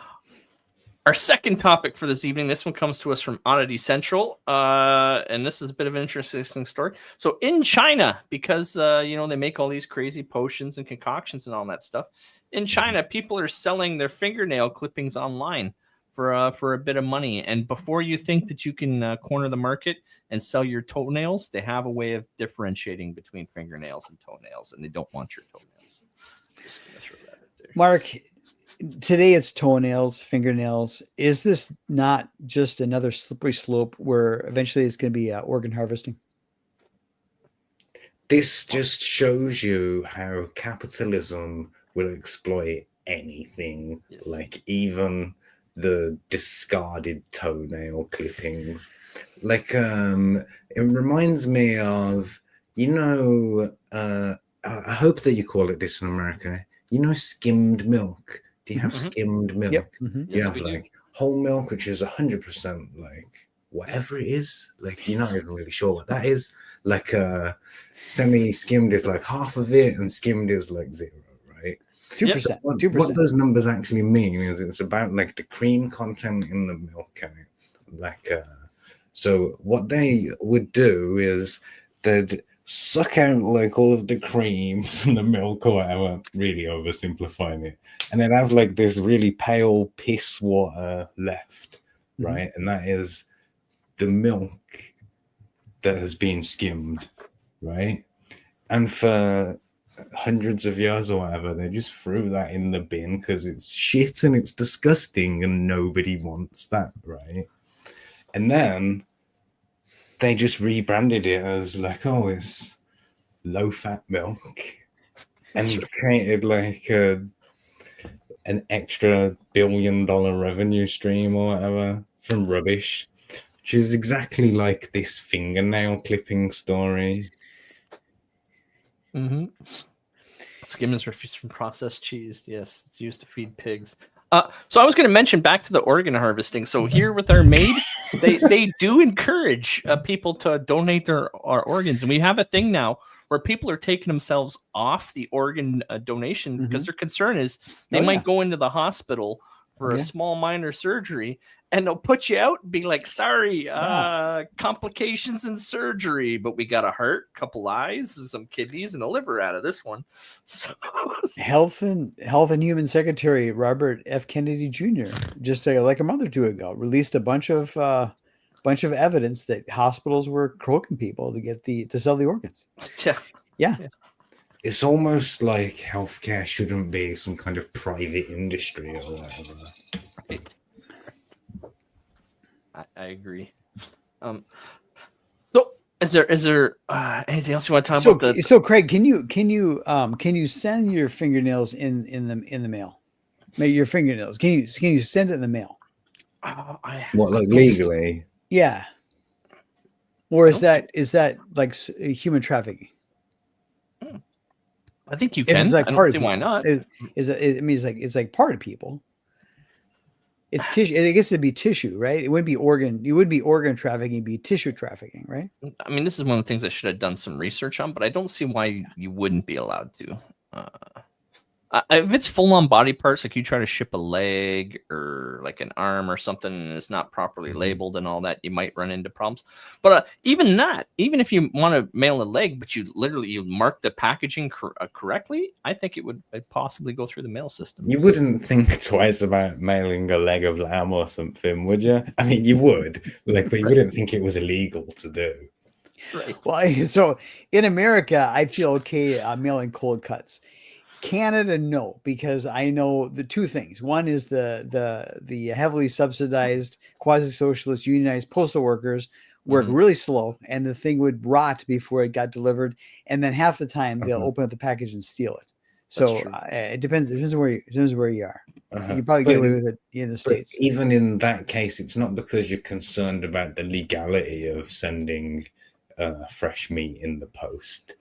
Our second topic for this evening, this one comes to us from Oddity Central, and this is a bit of an interesting story. So in China, because they make all these crazy potions and concoctions and all that stuff, in China, people are selling their fingernail clippings online for a bit of money. And before you think that you can corner the market and sell your toenails, they have a way of differentiating between fingernails and toenails, and they don't want your toenails. Just gonna throw that out there. Mark, today it's toenails, fingernails. Is this not just another slippery slope where eventually it's going to be organ harvesting? This just shows you how capitalism will exploit anything, like even the discarded toenail clippings. Like, it reminds me of, I hope that you call it this in America, skimmed milk. Do you have skimmed milk? Yep. You have like whole milk, which is 100% like whatever it is. Like you're not even really sure what that is. Like semi-skimmed is like half of it, and skimmed is like 0, right? 2%. So 2%. what those numbers actually mean is it's about like the cream content in the milk, and it like so what they would do is they'd suck out like all of the cream from the milk or whatever, really oversimplifying it, and then have like this really pale piss water left, right? And that is the milk that has been skimmed, right? And for hundreds of years or whatever, they just threw that in the bin because it's shit and it's disgusting and nobody wants that, right? And then they just rebranded it as like, oh, it's low-fat milk, and created like an extra $1 billion revenue stream or whatever from rubbish, which is exactly like this fingernail clipping story. Skim is refused from processed cheese. Yes, it's used to feed pigs. So I was going to mention back to the organ harvesting. So here with our maid, they do encourage people to donate our organs, and we have a thing now where people are taking themselves off the organ donation because their concern is they might go into the hospital for a small minor surgery, and they'll put you out and be like, sorry, complications in surgery, but we got a heart, couple eyes, some kidneys, and a liver out of this one. So, Health and Human Secretary Robert F. Kennedy Jr. just like a month or two ago released a bunch of evidence that hospitals were croaking people to sell the organs. Yeah. It's almost like healthcare shouldn't be some kind of private industry or whatever. Right. I agree. So is there anything else you want to talk about? So Craig, can you send your fingernails in the mail? Your fingernails. Can you send it in the mail? What, like legally? Yeah. Or is that like human trafficking? I think you can. It's like I part don't of see why not. It's like part of people. It's tissue. I guess it'd be tissue, right? It wouldn't be organ. You would be organ trafficking. It'd be tissue trafficking, right? I mean, this is one of the things I should have done some research on, but I don't see why you wouldn't be allowed to. If it's full-on body parts, like you try to ship a leg or like an arm or something, and it's not properly labeled and all that, you might run into problems. But even if you want to mail a leg, but you mark the packaging correctly, I think it would possibly go through the mail system. You wouldn't think twice about mailing a leg of lamb or something, would you? I mean, you would, but you wouldn't think it was illegal to do. Right. Well, so in America, I feel okay mailing cold cuts. Canada, no, because I know the two things. One is the heavily subsidized quasi-socialist unionized postal workers work really slow, and the thing would rot before it got delivered, and then half the time they'll open up the package and steal it. So it depends on where you are. You probably get away with it in the States. Even in that case, it's not because you're concerned about the legality of sending fresh meat in the post.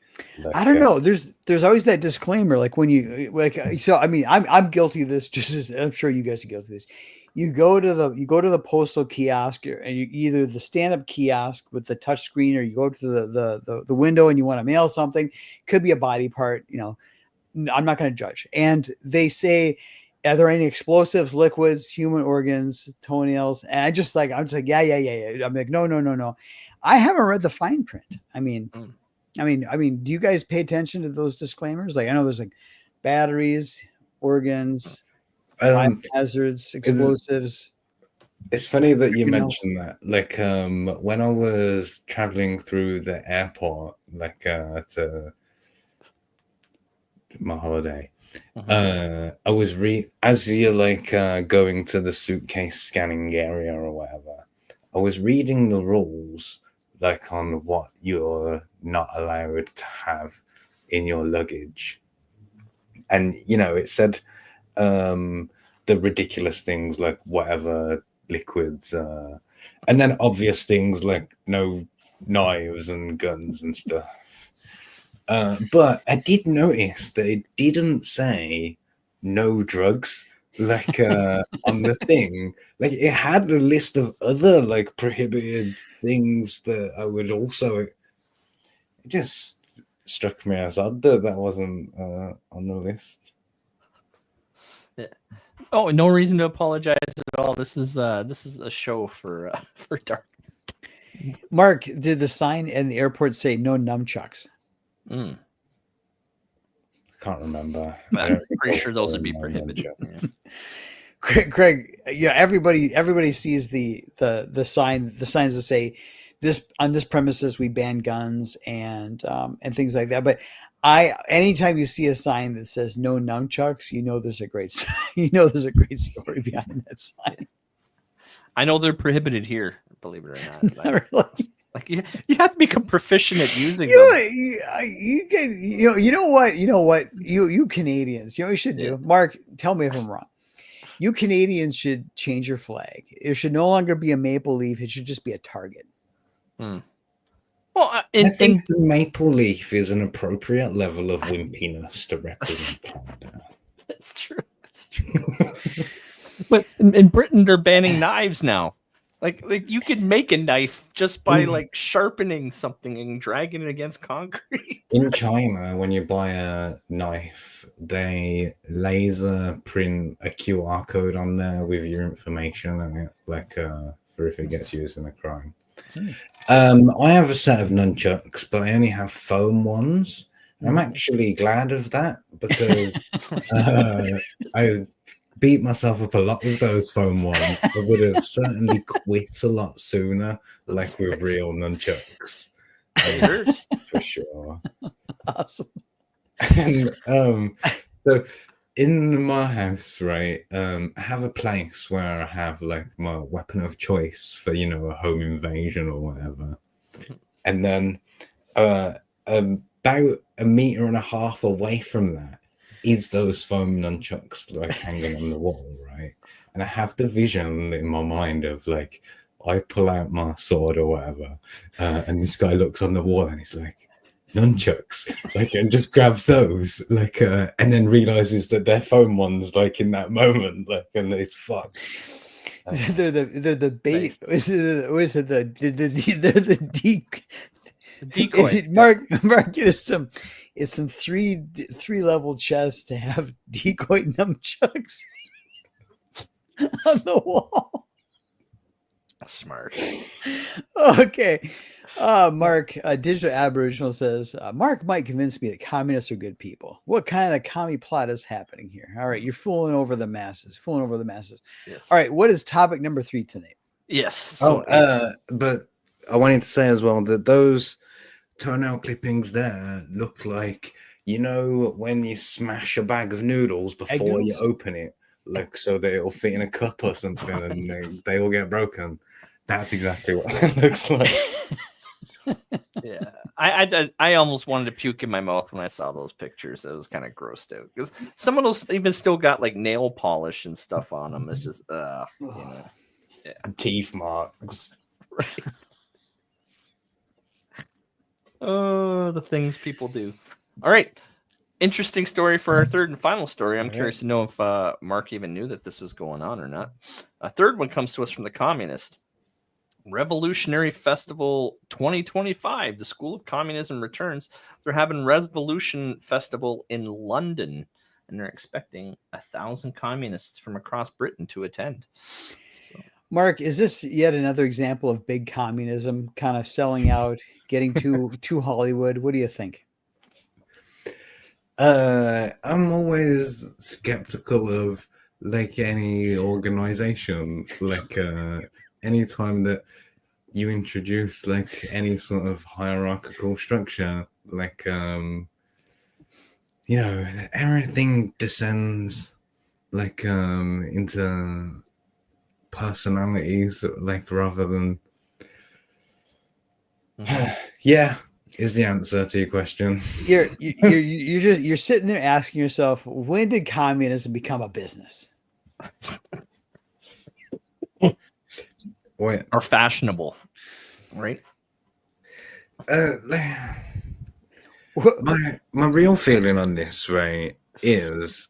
I don't know. There's always that disclaimer, like when you So I mean, I'm guilty of this. Just as I'm sure you guys are guilty of this. You go to the postal kiosk, and you either the stand-up kiosk with the touch screen, or you go to the window and you want to mail something. Could be a body part. I'm not going to judge. And they say, are there any explosives, liquids, human organs, toenails? And I'm just like, yeah. I'm like, no. I haven't read the fine print. I mean, do you guys pay attention to those disclaimers? Like, I know there's like batteries, organs, hazards, explosives. It's funny that you mentioned that. Like, when I was traveling through the airport, like, to my holiday, I was as you're like going to the suitcase scanning area or whatever, I was reading the rules, like on what you're not allowed to have in your luggage, and it said the ridiculous things like whatever liquids, and then obvious things like no knives and guns and stuff. But I did notice that it didn't say no drugs, like on the thing. Like it had a list of other like prohibited things that I would also. It just struck me as odd that wasn't on the list. Yeah. Oh, no reason to apologize at all. This is a show for dark. Mark, did the sign in the airport say no nunchucks? I can't remember. I'm pretty sure those would be prohibited. Yeah. Craig, everybody sees the signs that say this on this premises we ban guns and things like that. But anytime you see a sign that says no nunchucks, there's a great there's a great story behind that sign. I know they're prohibited here, believe it or not. Not really. Like you have to become proficient at using them. You know what? You Canadians, you should do. Mark, tell me if I'm wrong. You Canadians should change your flag. It should no longer be a maple leaf. It should just be a target. Well, I think the maple leaf is an appropriate level of wimpiness to represent Canada. That's true. But in Britain, they're banning knives now. Like you could make a knife just by like sharpening something and dragging it against concrete. In China, when you buy a knife, they laser print a QR code on there with your information on it, like for if it gets used in a crime. I have a set of nunchucks, but I only have foam ones. I'm actually glad of that because I beat myself up a lot with those foam ones. I would have certainly quit a lot sooner, like with real nunchucks. For sure. Awesome. And so in my house, right, I have a place where I have like my weapon of choice for, a home invasion or whatever. And then about 1.5 meters away from that is those foam nunchucks like hanging on the wall, right? And I have the vision in my mind of like, I pull out my sword or whatever, and this guy looks on the wall and he's like, nunchucks, like, and just grabs those, like, and then realizes that they're foam ones, like in that moment, like, and it's fucked. They're the bait. Nice. They're the decoy. Mark, it's some three level chess to have decoy nunchucks on the wall. Smart. Okay. Mark, Digital Aboriginal says, Mark might convince me that communists are good people. What kind of commie plot is happening here? All right, you're fooling over the masses. Yes. All right, what is topic number 3 tonight? Yes. But I wanted to say as well that those toenail clippings there look like, when you smash a bag of noodles before you open it, like so that it'll fit in a cup or something and they all get broken. That's exactly what it looks like. Yeah, I almost wanted to puke in my mouth when I saw those pictures. It was kind of grossed out because some of those even still got like nail polish and stuff on them. It's just teeth marks. Right. Oh, the things people do. All right, interesting story for our third and final story. I'm curious to know if Mark even knew that this was going on or not. A third one comes to us from the Communist. Revolutionary Festival 2025. The School of Communism returns. They're having Revolution Festival in London and they're expecting 1,000 communists from across Britain to attend. So. Mark, is this yet another example of big communism kind of selling out, getting to Hollywood? What do you think? I'm always skeptical of like any organization, like anytime that you introduce like any sort of hierarchical structure, like you know, everything descends like into personalities, like rather than yeah, is the answer to your question. You're sitting there asking yourself, when did communism become a business? Wait, or fashionable, right? My real feeling on this, right, is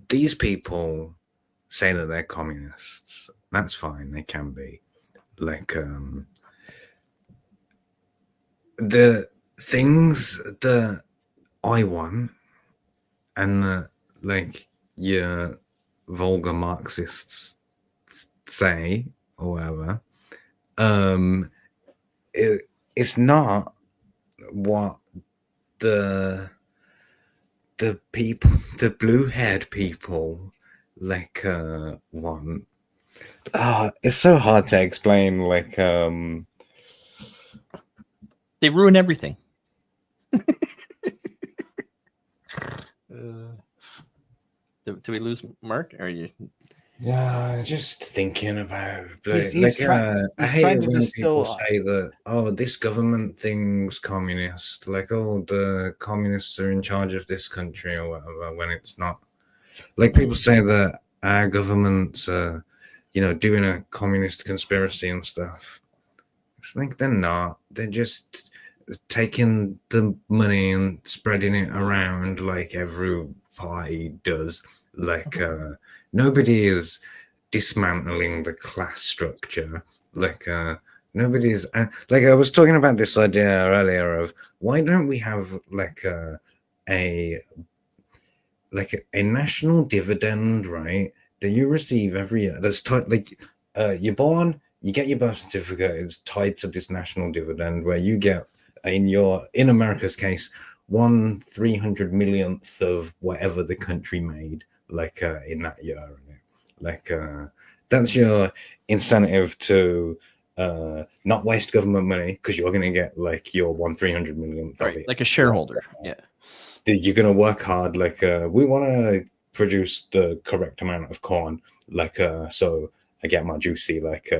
these people say that they're communists. That's fine, they can be. Like the things that I want and that like your vulgar Marxists say or whatever, it's not what the people, the blue-haired people, like want. It's so hard to explain. Like they ruin everything. Do we lose Mark? Or are you? Yeah, just thinking about like, He's I hate trying it to when people distill. say that, oh, this government thing's communist, like, oh, the communists are in charge of this country or whatever, when it's not. Like people say that our government's you know, doing a communist conspiracy and stuff. It's like they're not. They're just taking the money and spreading it around like every party does. Like nobody is dismantling the class structure. Like nobody's like I was talking about this idea earlier of why don't we have like a national dividend, right? That you receive every year. That's tied like you're born, you get your birth certificate. It's tied to this national dividend where you get in America's case 1/300 millionth of whatever the country made, like in that year. Like that's your incentive to not waste government money because you're going to get like your 1/300 millionth of it, like a shareholder. Yeah. You're going to work hard. Like we want to produce the correct amount of corn, like so I get my juicy like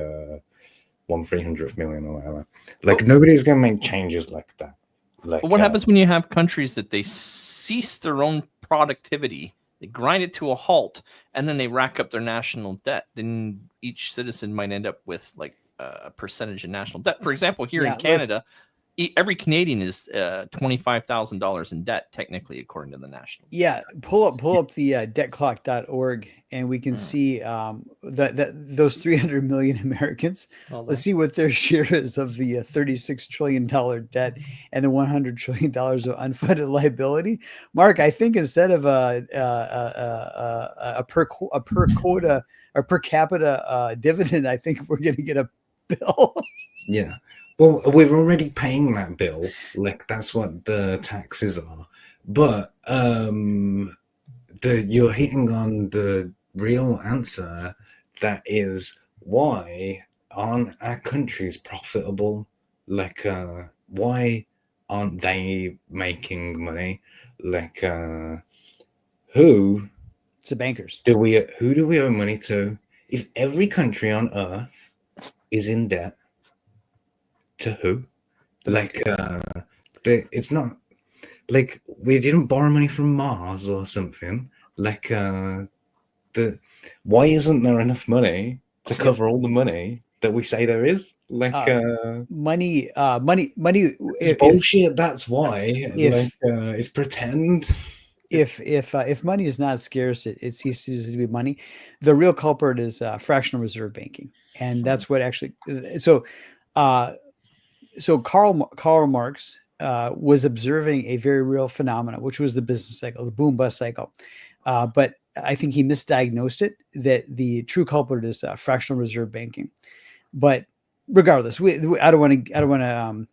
1/300 million or whatever. Like nobody's going to make changes like that. Like but what happens when you have countries that they cease their own productivity, they grind it to a halt, and then they rack up their national debt? Then each citizen might end up with like a percentage of national debt. For example, here in Canada, every Canadian is $25,000 in debt, technically, according to the national. Yeah, pull up the debtclock.org, and we can see that those 300 million Americans. Let's see what their share is of the $36 trillion debt and the $100 trillion of unfunded liability. Mark, I think instead of a per quota or per capita dividend, I think we're going to get a bill. Yeah. Well, we're already paying that bill. Like that's what the taxes are. But you're hitting on the real answer. That is why aren't our countries profitable? Like why aren't they making money? Like who? It's the bankers. Who do we owe money to? If every country on earth is in debt, to who? Like it's not like we didn't borrow money from Mars or something. Like why isn't there enough money to cover all the money that we say there is? Like money it's bullshit. That's why it's pretend. If money is not scarce, it ceases to be money. The real culprit is fractional reserve banking, and that's what actually. So Karl Marx was observing a very real phenomenon, which was the business cycle, the boom bust cycle. But I think he misdiagnosed it, that the true culprit is fractional reserve banking. But regardless, I don't want to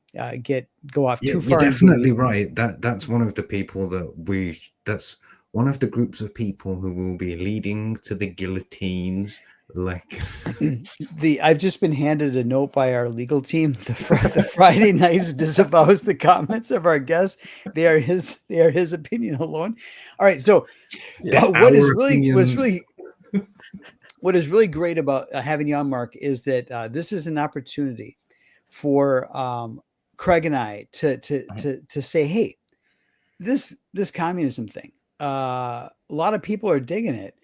go off too far. You're definitely right. That's one of the people that's one of the groups of people who will be leading to the guillotines. Like I've just been handed a note by our legal team. The Friday nights disavows the comments of our guests. They are his opinion alone. All right. So what is really great about having you on, Mark, is that this is an opportunity for Craig and I to say, hey, this communism thing, a lot of people are digging it.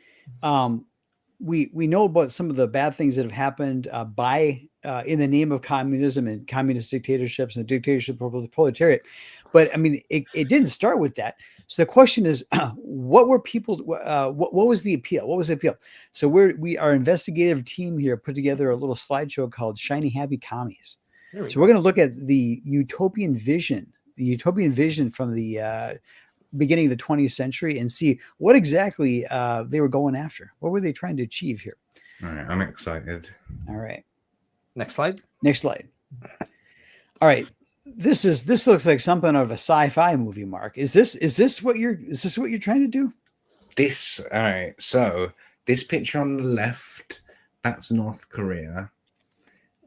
We know about some of the bad things that have happened in the name of communism and communist dictatorships and the dictatorship of the proletariat. But I mean, it didn't start with that. So the question is, what were people? What was the appeal? What was the appeal? So our investigative team here put together a little slideshow called "Shiny Happy Commies." We're going to look at the utopian vision from the beginning of the 20th century and see what exactly they were going after. What were they trying to achieve here? All right, I'm excited. All right. Next slide. All right. This looks like something of a sci-fi movie, Mark. Is this what you're trying to do? All right. So this picture on the left, that's North Korea.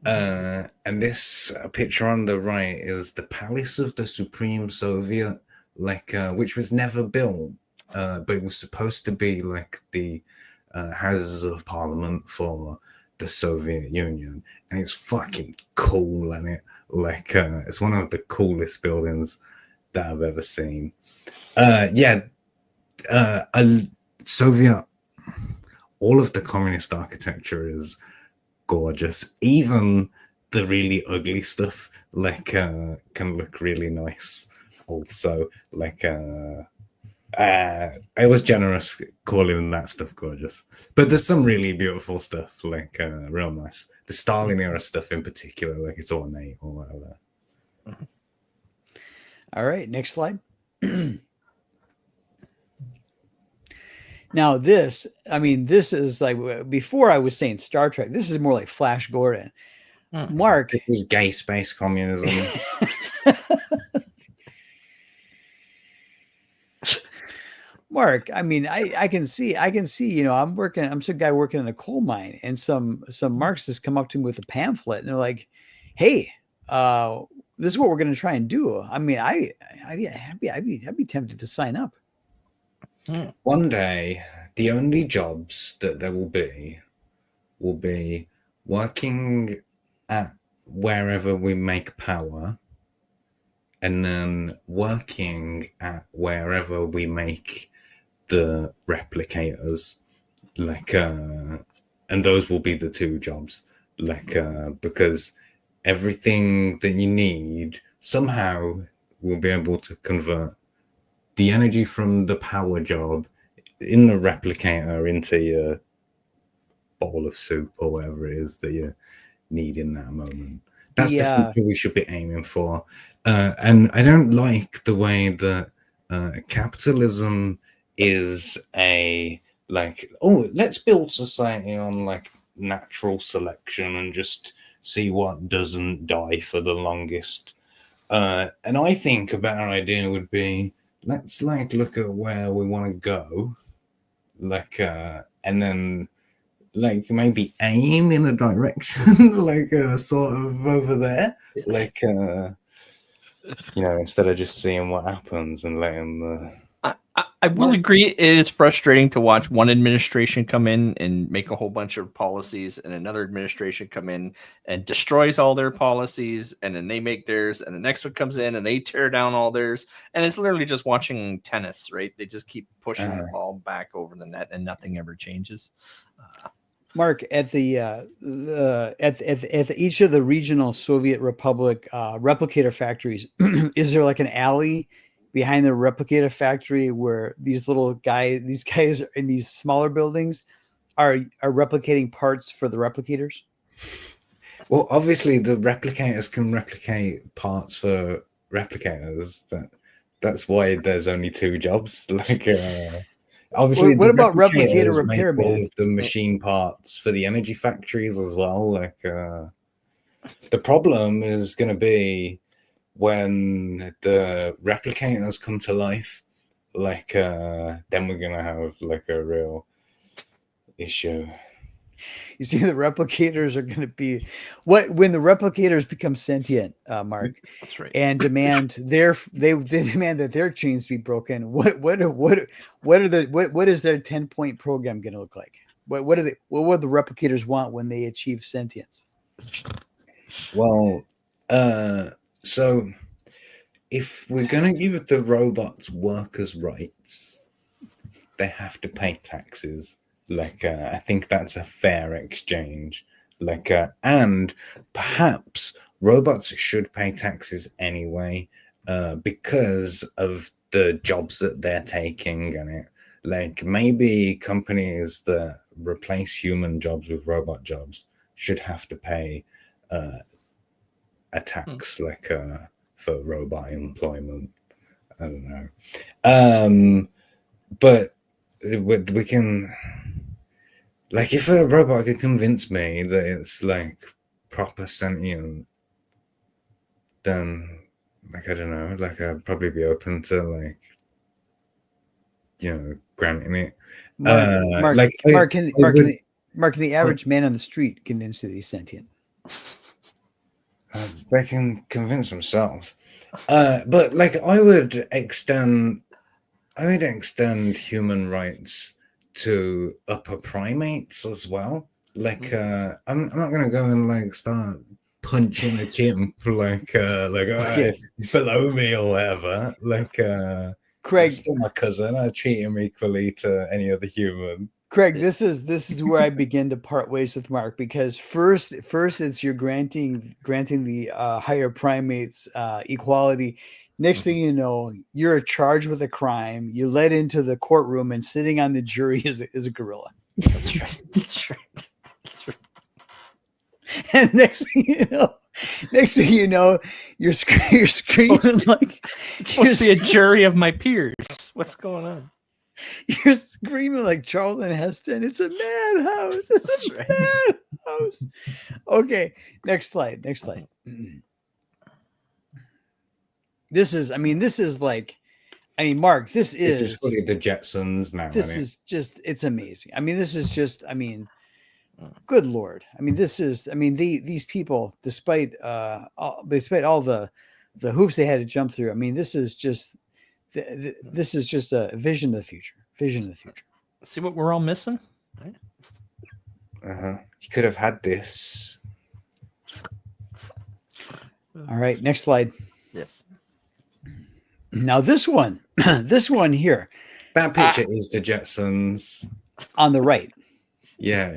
And this picture on the right is the Palace of the Supreme Soviet, which was never built, but it was supposed to be like the Houses of Parliament for the Soviet Union, and it's fucking cool, and it's one of the coolest buildings that I've ever seen. Soviet, all of the communist architecture is gorgeous. Even the really ugly stuff can look really nice. Also, I was generous calling that stuff gorgeous, but there's some really beautiful stuff, real nice. The Stalin era stuff in particular, it's ornate or whatever. All right, next slide. Now this is like, before I was saying Star Trek, this is more like Flash Gordon. Mark, this is gay space communism. Mark, I mean, I can see, I'm some guy working in a coal mine, and some Marxists come up to me with a pamphlet, and they're like, "Hey, this is what we're going to try and do." I mean, I'd be tempted to sign up. One day, the only jobs that there will be working at wherever we make power, and then working at wherever we make the replicators, and those will be the two jobs, because everything that you need somehow will be able to convert the energy from the power job in the replicator into your bowl of soup or whatever it is that you need in that moment. That's the future we should be aiming for. And I don't like the way that capitalism is let's build society on natural selection and just see what doesn't die for the longest. And I think a better idea would be, let's look at where we want to go, and then maybe aim in a direction, sort of over there, instead of just seeing what happens and letting I will agree. It is frustrating to watch one administration come in and make a whole bunch of policies, and another administration come in and destroys all their policies, and then they make theirs, and the next one comes in and they tear down all theirs, and it's literally just watching tennis, right? They just keep pushing the ball back over the net, and nothing ever changes. Mark, at each of the regional Soviet Republic replicator factories, is there like an alley behind the replicator factory where these guys in these smaller buildings are replicating parts for the replicators? Well, obviously the replicators can replicate parts for replicators. That's why there's only 2 jobs. Like, obviously, What the about replicator replicators make all repairman? of the machine parts for the energy factories as well. Like, the problem is going to be when the replicators come to life. Like, then we're gonna have like a real issue. You see, the replicators are going to be when the replicators become sentient, Mark. That's right. And demand they demand that their chains be broken. What is their 10-point program going to look like? What would the replicators want when they achieve sentience? Well, so if we're gonna give the robots workers' rights, they have to pay taxes. Like, I think that's a fair exchange. Like, and perhaps robots should pay taxes anyway, because of the jobs that they're taking and it. Like, maybe companies that replace human jobs with robot jobs should have to pay a tax, like, for robot employment. I don't know. But we can, like, if a robot could convince me that it's like proper sentient, then, like, I don't know, like, I'd probably be open to, like, granting it. Mark, like, can the average man on the street convince you that he's sentient? They can convince themselves. But like, I would extend human rights to upper primates as well. Like, I'm not gonna go and like start punching a chimp like he's below me or whatever. Like, Craig, he's still my cousin. I treat him equally to any other human. Craig, this is where I begin to part ways with Mark, because first it's you're granting the higher primates equality. Next thing you know, you're charged with a crime. You're led into the courtroom, and sitting on the jury is a gorilla. That's right. That's right. That's right. And next thing you know, you're screaming like it's supposed to be a jury of my peers. What's going on? You're screaming like Charlton Heston. It's a madhouse. It's a madhouse. Okay, next slide. This is Mark, this is just really the Jetsons now. This is just, it's amazing. This is just, good Lord. These people, despite all the hoops they had to jump through. This is just a vision of the future. See what we're all missing? Right? You could have had this. All right, next slide. Yes. Now this one here. That picture is the Jetsons. On the right. Yeah.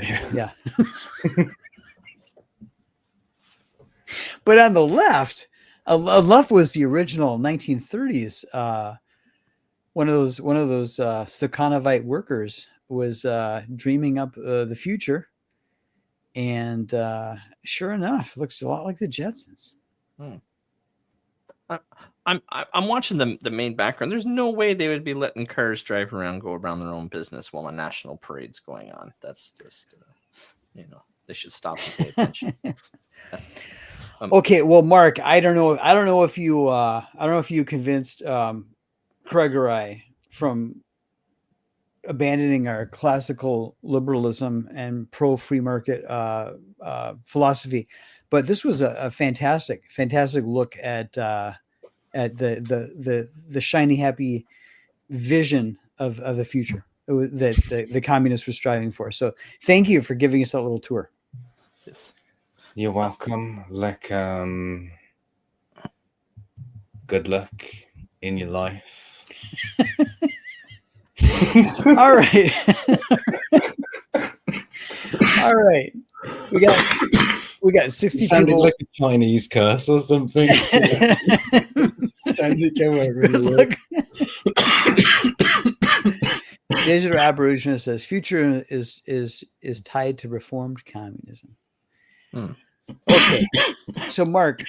But on the left, was the original 1930s. One of those Stakhanovite workers was dreaming up the future, and sure enough, it looks a lot like the Jetsons. I'm watching the main background. There's no way they would be letting cars drive around, go around their own business while a national parade's going on. That's just, they should stop and pay attention. Okay, well, Mark, I don't know if you convinced Craig or I from abandoning our classical liberalism and pro free market philosophy, but this was a fantastic look at the shiny happy vision of the future that the communists were striving for. So thank you for giving us that little tour. Yes. You're welcome. Like, good luck in your life. All right. All right. We got 60 it sounded people. like a Chinese curse or something. Digital Aboriginal says future is tied to reformed communism. Okay. So Mark,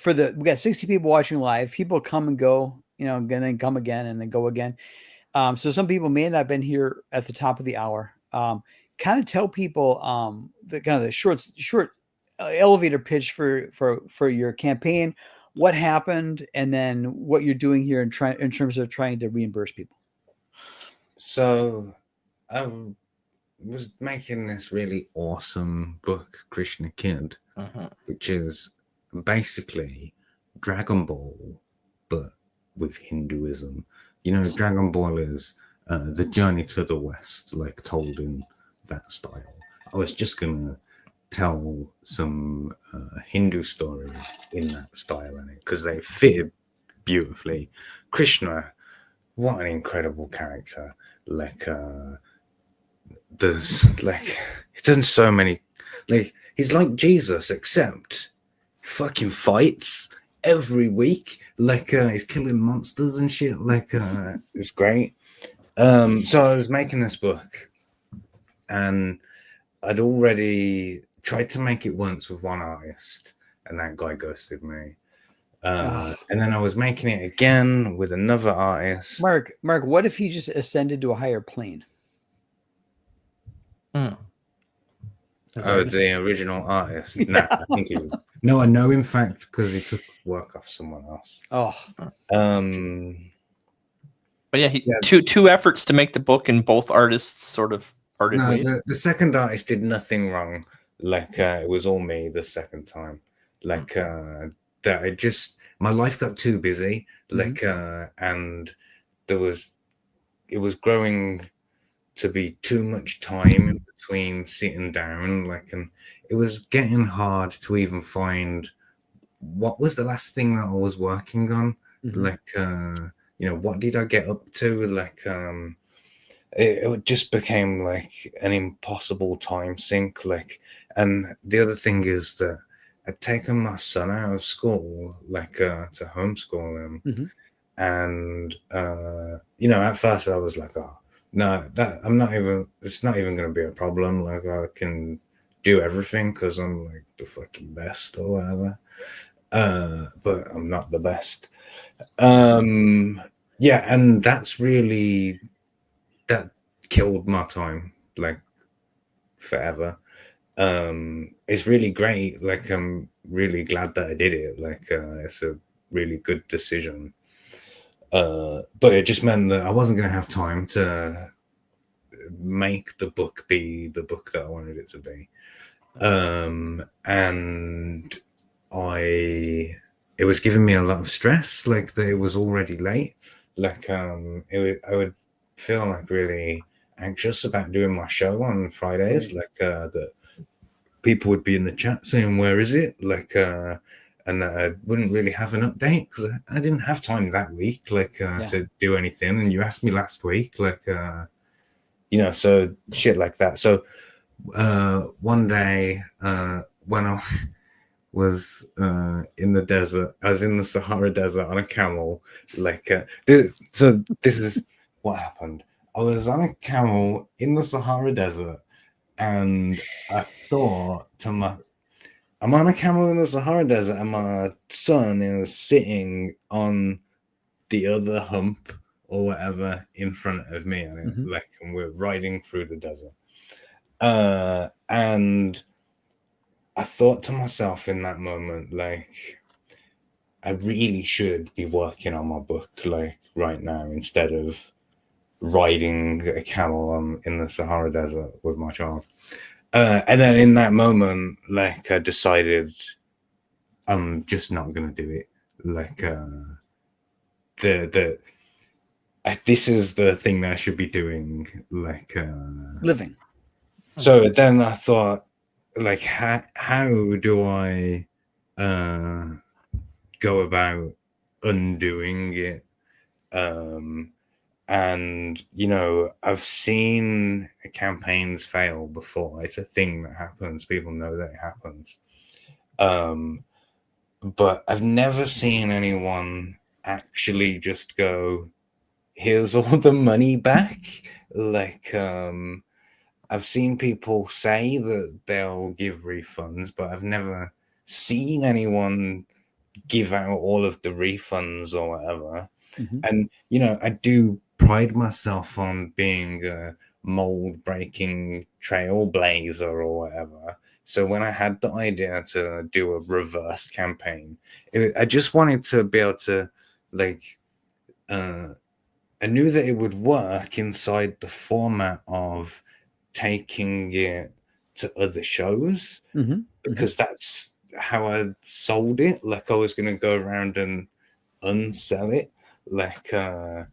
we got 60 people watching live. People come and go, and then come again and then go again. So some people may not have been here at the top of the hour. Kind of tell people the kind of the short elevator pitch for your campaign, what happened, and then what you're doing here in terms of trying to reimburse people. So I was making this really awesome book, Krishna Kid, which is basically Dragon Ball, but with Hinduism. Dragon Ball is the journey to the West, like told in that style. I was just gonna tell some Hindu stories in that style in it because they fit beautifully. Krishna, what an incredible character! Like, there's like he's done so many. Like, he's like Jesus, except he fucking fights every week. Like, he's killing monsters and shit. Like, it's great. So I was making this book, and I'd already tried to make it once with one artist, and that guy ghosted me. And then I was making it again with another artist. Mark, what if he just ascended to a higher plane? Oh, the original artist. Yeah. No, I think he. No, I know, in fact, because he took work off someone else. Oh. But yeah, two efforts to make the book, and both artists sort of parted ways. The second artist did nothing wrong. Like, it was all me the second time. Like, that my life got too busy. Like, and it was growing to be too much time in between sitting down. Like, and it was getting hard to even find what was the last thing that I was working on. Like, what did I get up to? Like, it just became like an impossible time sink. Like, and the other thing is that I'd taken my son out of school, like, to homeschool him. And, at first I was like, oh, no, it's not even going to be a problem. Like, I can do everything because I'm like the fucking best or whatever. But I'm not the best. Yeah, and that's really, that killed my time, like, forever. It's really great. Like, I'm really glad that I did it. Like, it's a really good decision. But it just meant that I wasn't going to have time to make the book be the book that I wanted it to be. And it was giving me a lot of stress, like that it was already late. Like, I would feel like really anxious about doing my show on Fridays, like, that people would be in the chat saying, where is it? Like, and I wouldn't really have an update because I didn't have time that week, like, to do anything. And you asked me last week, like, so shit like that. So one day when I was in the desert, I was in the Sahara Desert on a camel. Like, so this is what happened. I was on a camel in the Sahara Desert, and I thought to I'm on a camel in the Sahara Desert, and my son is sitting on the other hump or whatever in front of me, and like, and we're riding through the desert. And I thought to myself in that moment, like, I really should be working on my book, like, right now, instead of riding a camel in the Sahara Desert with my child. And then in that moment, like, I decided I'm just not gonna do it. Like, this is the thing that I should be doing, like, living. So then I thought, like, how do I go about undoing it? And, I've seen campaigns fail before. It's a thing that happens. People know that it happens. But I've never seen anyone actually just go, here's all the money back. Like, I've seen people say that they'll give refunds, but I've never seen anyone give out all of the refunds or whatever. Mhm. And I do pride myself on being a mold breaking trailblazer or whatever. So when I had the idea to do a reverse campaign, I just wanted to be able to like I knew that it would work inside the format of taking it to other shows, Mhm. Mhm. because that's how I sold it. Like I was going to go around and unsell it. Like I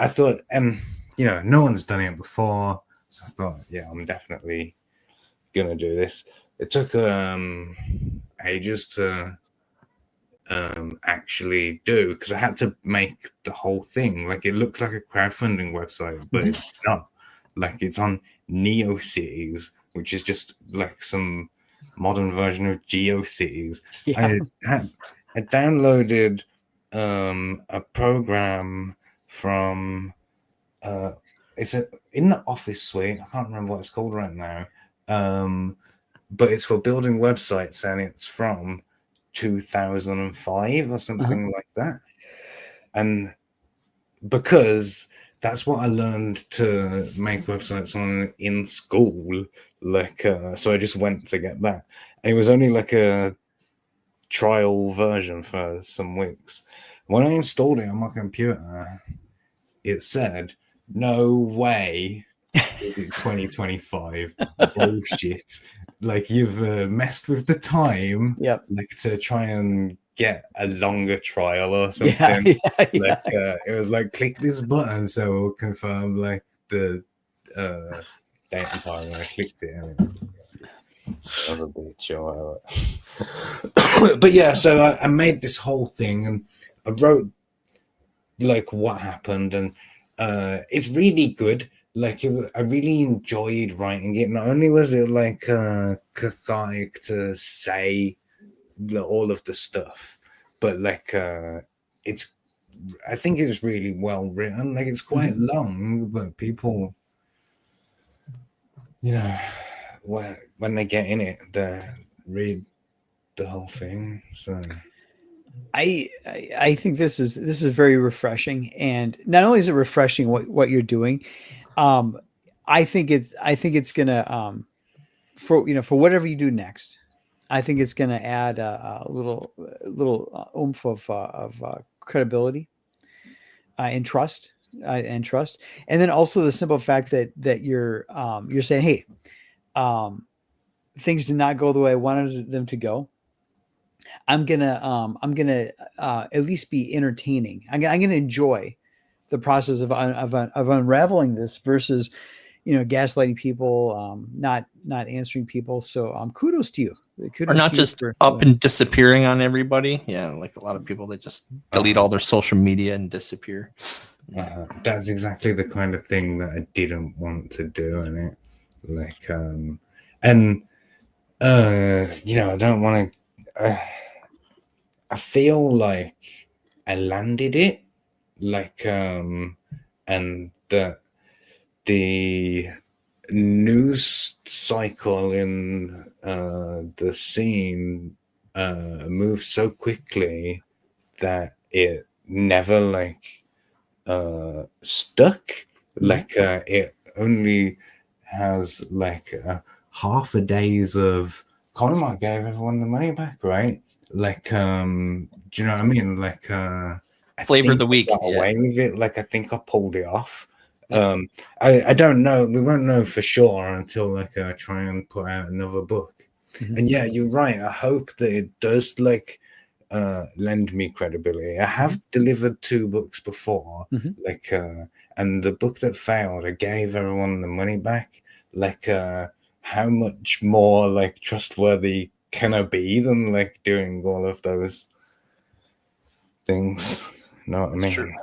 thought, and no one's done it before, so I thought, yeah, I'm definitely gonna do this. It took ages to actually do, because I had to make the whole thing. Like it looks like a crowdfunding website, but it's Nice. not. Like it's on NeoCities, which is just like some modern version of GeoCities. Yeah. I downloaded a program from it's in the Office suite. I can't remember what it's called right now. But it's for building websites, and it's from 2005 or Uh-huh. something like that. And because that's what I learned to make websites on in school, like so I just went to get that. And it was only like a trial version for some weeks. When I installed it on my computer, it said, "No way, 2025 bullshit. Like you've messed with the time, Yep. like to try and get a longer trial or Yeah. something." Yeah. Like Yeah. it was like, click this button so we'll confirm like the date and time. And I clicked it, and it was son of a bitch or whatever. But yeah, so I made this whole thing, and I wrote like what happened, and it's really good. Like I really enjoyed writing it. Not only was it like cathartic to say all of the stuff, but like it's I think it's really well written. Like it's quite Mhm. long, but people, when they get in it, they read the whole thing. So I think this is very refreshing, and not only is it refreshing what you're doing, um, I think it's gonna for whatever you do next, I think it's gonna add a little oomph of credibility and trust, and then also the simple fact that you're saying, hey, um, things did not go the way I wanted them to go. I'm gonna at least be entertaining. I'm gonna enjoy the process of unraveling this versus gaslighting people, not answering people. So kudos to you. Or Kudos not to you just for up and disappearing on everybody. Yeah, like a lot of people that just delete uh, all their social media and disappear. that's exactly the kind of thing that I didn't want to do in it. Like and I don't want to. I feel like I landed it, like and the news cycle in the scene moves so quickly that it never like stuck. Mhm. Like it only has like half a days of Commi3 gave everyone the money back, right? Like do you know what I mean? Like I Flavor of think the I week. got Yeah. away with it. Like I think I pulled it off. Yeah. I don't know. We won't know for sure until like I try and put out another book. Mhm. And yeah, you're right. I hope that it does like lend me credibility. I have Mhm. delivered 2 books before, Mhm. like and the book that failed, I gave everyone the money back. Like how much more like trustworthy can I be than like doing all of those things? You know what I It's true. mean?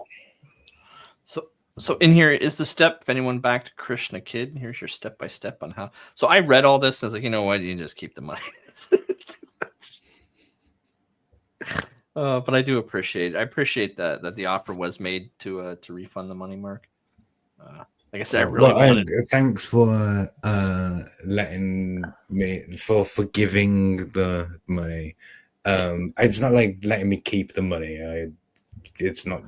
So in here is the step. If anyone backed Krishna Kid, here's your step by step on how. So I read all this and I was like, you know what, you just keep the money. But I do appreciate it. I appreciate that the offer was made to refund the money, Mark. Like I said, I really Well, wanted. thanks for letting me for giving the money, It's not like letting me keep the money. It's not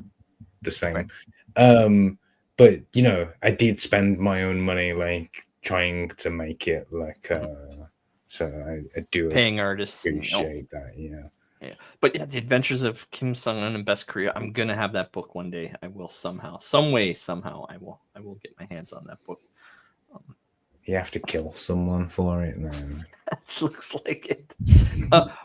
the same. Right. But you know, I did spend my own money like trying to make it like so I do Paying artists. appreciate that, yeah. Yeah. But yeah, The Adventures of Kim Sung-un in Best Korea. I'm gonna have that book one day. I will somehow, some way, somehow. I will get my hands on that book. You have to kill someone for it now. Looks like it.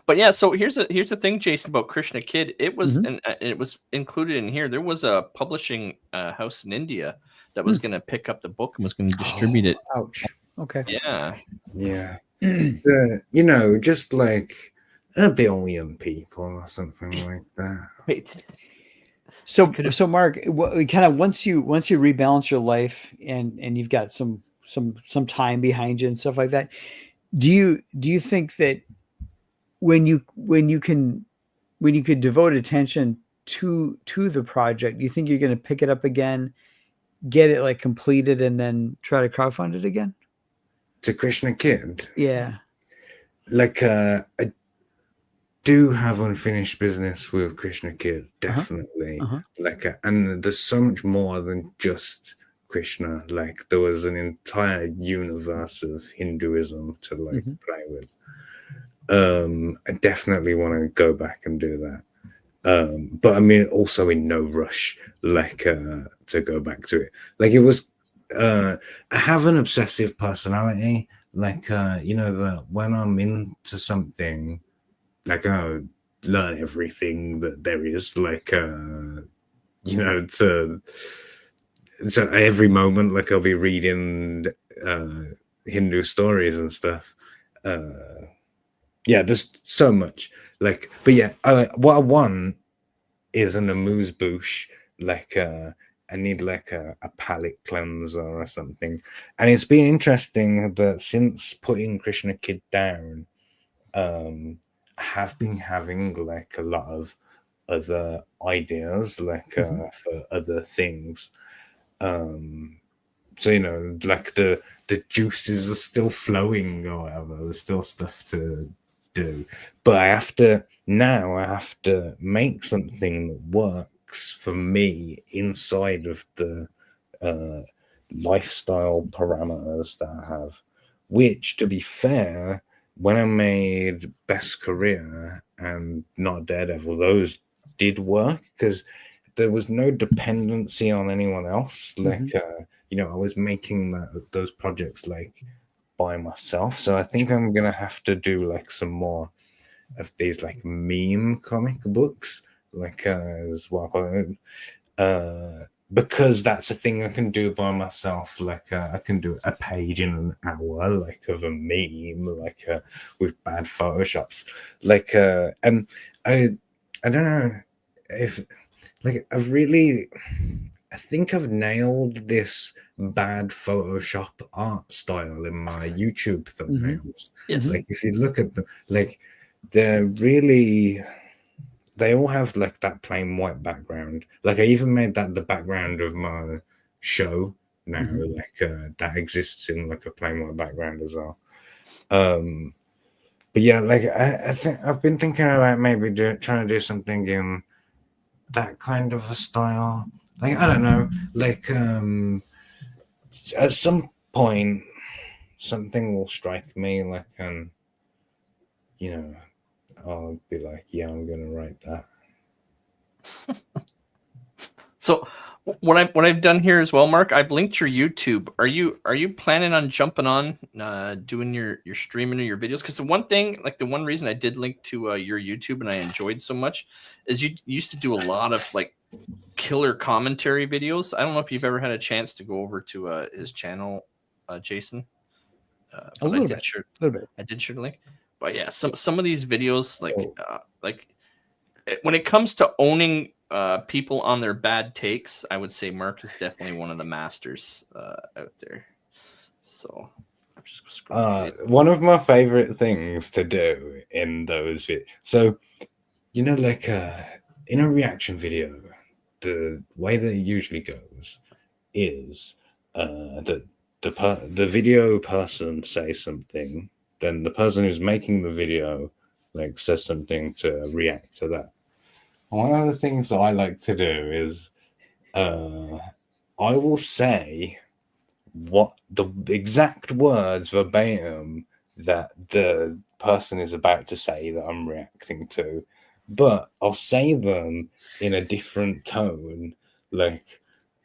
But yeah, so here's the thing, Jason, about Krishna Kid. It was it was included in here. There was a publishing house in India that was going to pick up the book and was going to distribute it. Ouch. Okay. Yeah. Yeah. You know, just like 1 billion people or something like that. Wait. So Mark, kind of once you rebalance your life and you've got some time behind you and stuff like that, do you think that when you could devote attention to the project, do you think you're going to pick it up again, get it like completed, and then try to crowdfund it again? To Krishna Kid? Yeah. Like I do have unfinished business with Krishna Kid, definitely. Like and there's so much more than just Krishna. Like there was an entire universe of Hinduism to like play with. I definitely want to go back and do that. But I mean, also in no rush, like to go back to it. Like it was. I have an obsessive personality. Like you know, that when I'm into something, like I learn everything that there is. Like you know, so every moment, like I'll be reading Hindu stories and stuff. Yeah, there's so much. Like, but yeah, what I want is an amuse bouche. Like, I need like a palate cleanser or something. And it's been interesting that since putting Krishna Kid down, I have been having like a lot of other ideas, like for other things. So you know, like the juices are still flowing or whatever. There's still stuff to do, but I have to make something that works for me inside of the lifestyle parameters that I have. Which, to be fair, when I made Best Career and Not Daredevil, those did work because there was no dependency on anyone else. Like, you know, I was making those projects like by myself. So I think I'm gonna have to do like some more of these like meme comic books, like as what I call it. Because that's a thing I can do by myself. Like I can do a page in an hour, like of a meme, like with bad photoshops. Like and I don't know if like I think I've nailed this bad Photoshop art style in my YouTube thumbnails. Yes. Like if you look at them, like they all have like that plain white background. Like I even made that the background of my show now. Like that exists in like a plain white background as well. But yeah, like I think I've been thinking about maybe trying to do something in that kind of a style. Like I don't know, like at some point something will strike me, like you know, I'll be like, yeah, I'm gonna write that. So what I've done here as well, Mark, I've linked your YouTube. Are you planning on jumping on doing your streaming or your videos? Because the one reason I did link to your YouTube and I enjoyed so much is you used to do a lot of like killer commentary videos. I don't know if you've ever had a chance to go over to his channel, Jason. A little bit. I did share the link. But yeah, some of these videos, like when it comes to owning people on their bad takes, I would say Mark is definitely one of the masters out there. So I'm just scrolling. One of my favorite things to do in those videos. So you know, like in a reaction video, the way that it usually goes is that the video person says something, then the person who's making the video like says something to react to that. One of the things that I like to do is I will say what the exact words verbatim that the person is about to say that I'm reacting to, but I'll say them in a different tone, like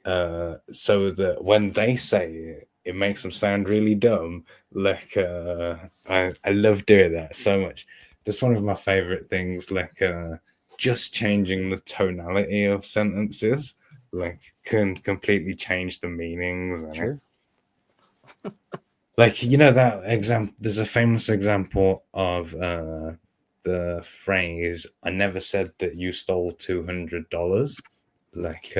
so that when they say it, it makes them sound really dumb. Like I love doing that so much. That's one of my favorite things. Like just changing the tonality of sentences, like can completely change the meanings. Sure. Like, you know, that example, there's a famous example of the phrase, I never said that you stole $200, like,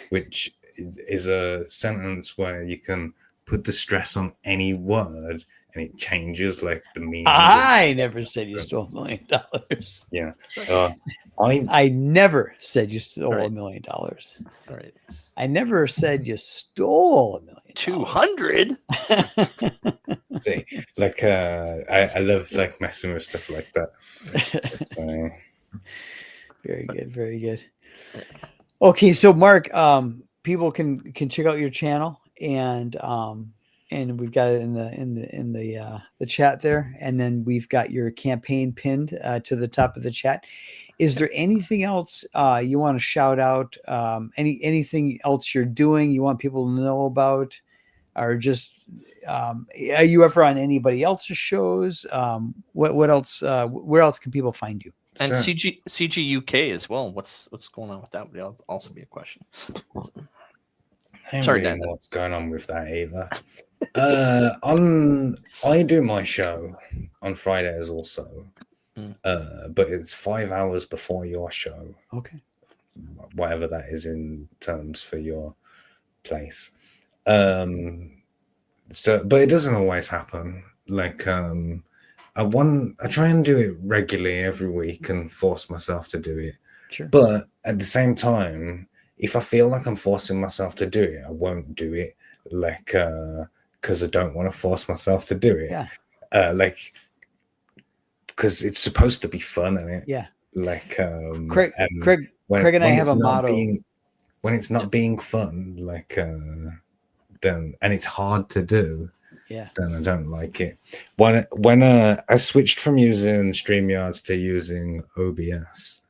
which is a sentence where you can put the stress on any word and it changes like the meaning. I never said you stole $1 million. Yeah. I never said you stole Right. $1 million. All right. I never said you stole $1 million. 200. See, like I love like messing with stuff like that. Very good, very good. Okay, so Mark, people can check out your channel, and we've got it in the chat there, and then we've got your campaign pinned to the top of the chat. Is there anything else you want to shout out? Anything else you're doing you want people to know about, or just are you ever on anybody else's shows? What else? Where else can people find you? And Sure. CG UK as well. What's going on with that? Would also be a question. I don't Sorry, really Dan. know what's going on with that either. I do my show on Fridays also, but it's 5 hours before your show. Okay. Whatever that is in terms for your place. So, but it doesn't always happen. Like, I try and do it regularly every week and force myself to do it. Sure. But at the same time, if I feel like I'm forcing myself to do it, I won't do it. Like, because I don't want to force myself to do it. Yeah. Like, because it's supposed to be fun, isn't it? Yeah. Like, Craig and I have a motto. When it's not being fun, like, then and it's hard to do. Yeah. Then I don't like it. When I switched from using StreamYards to using OBS,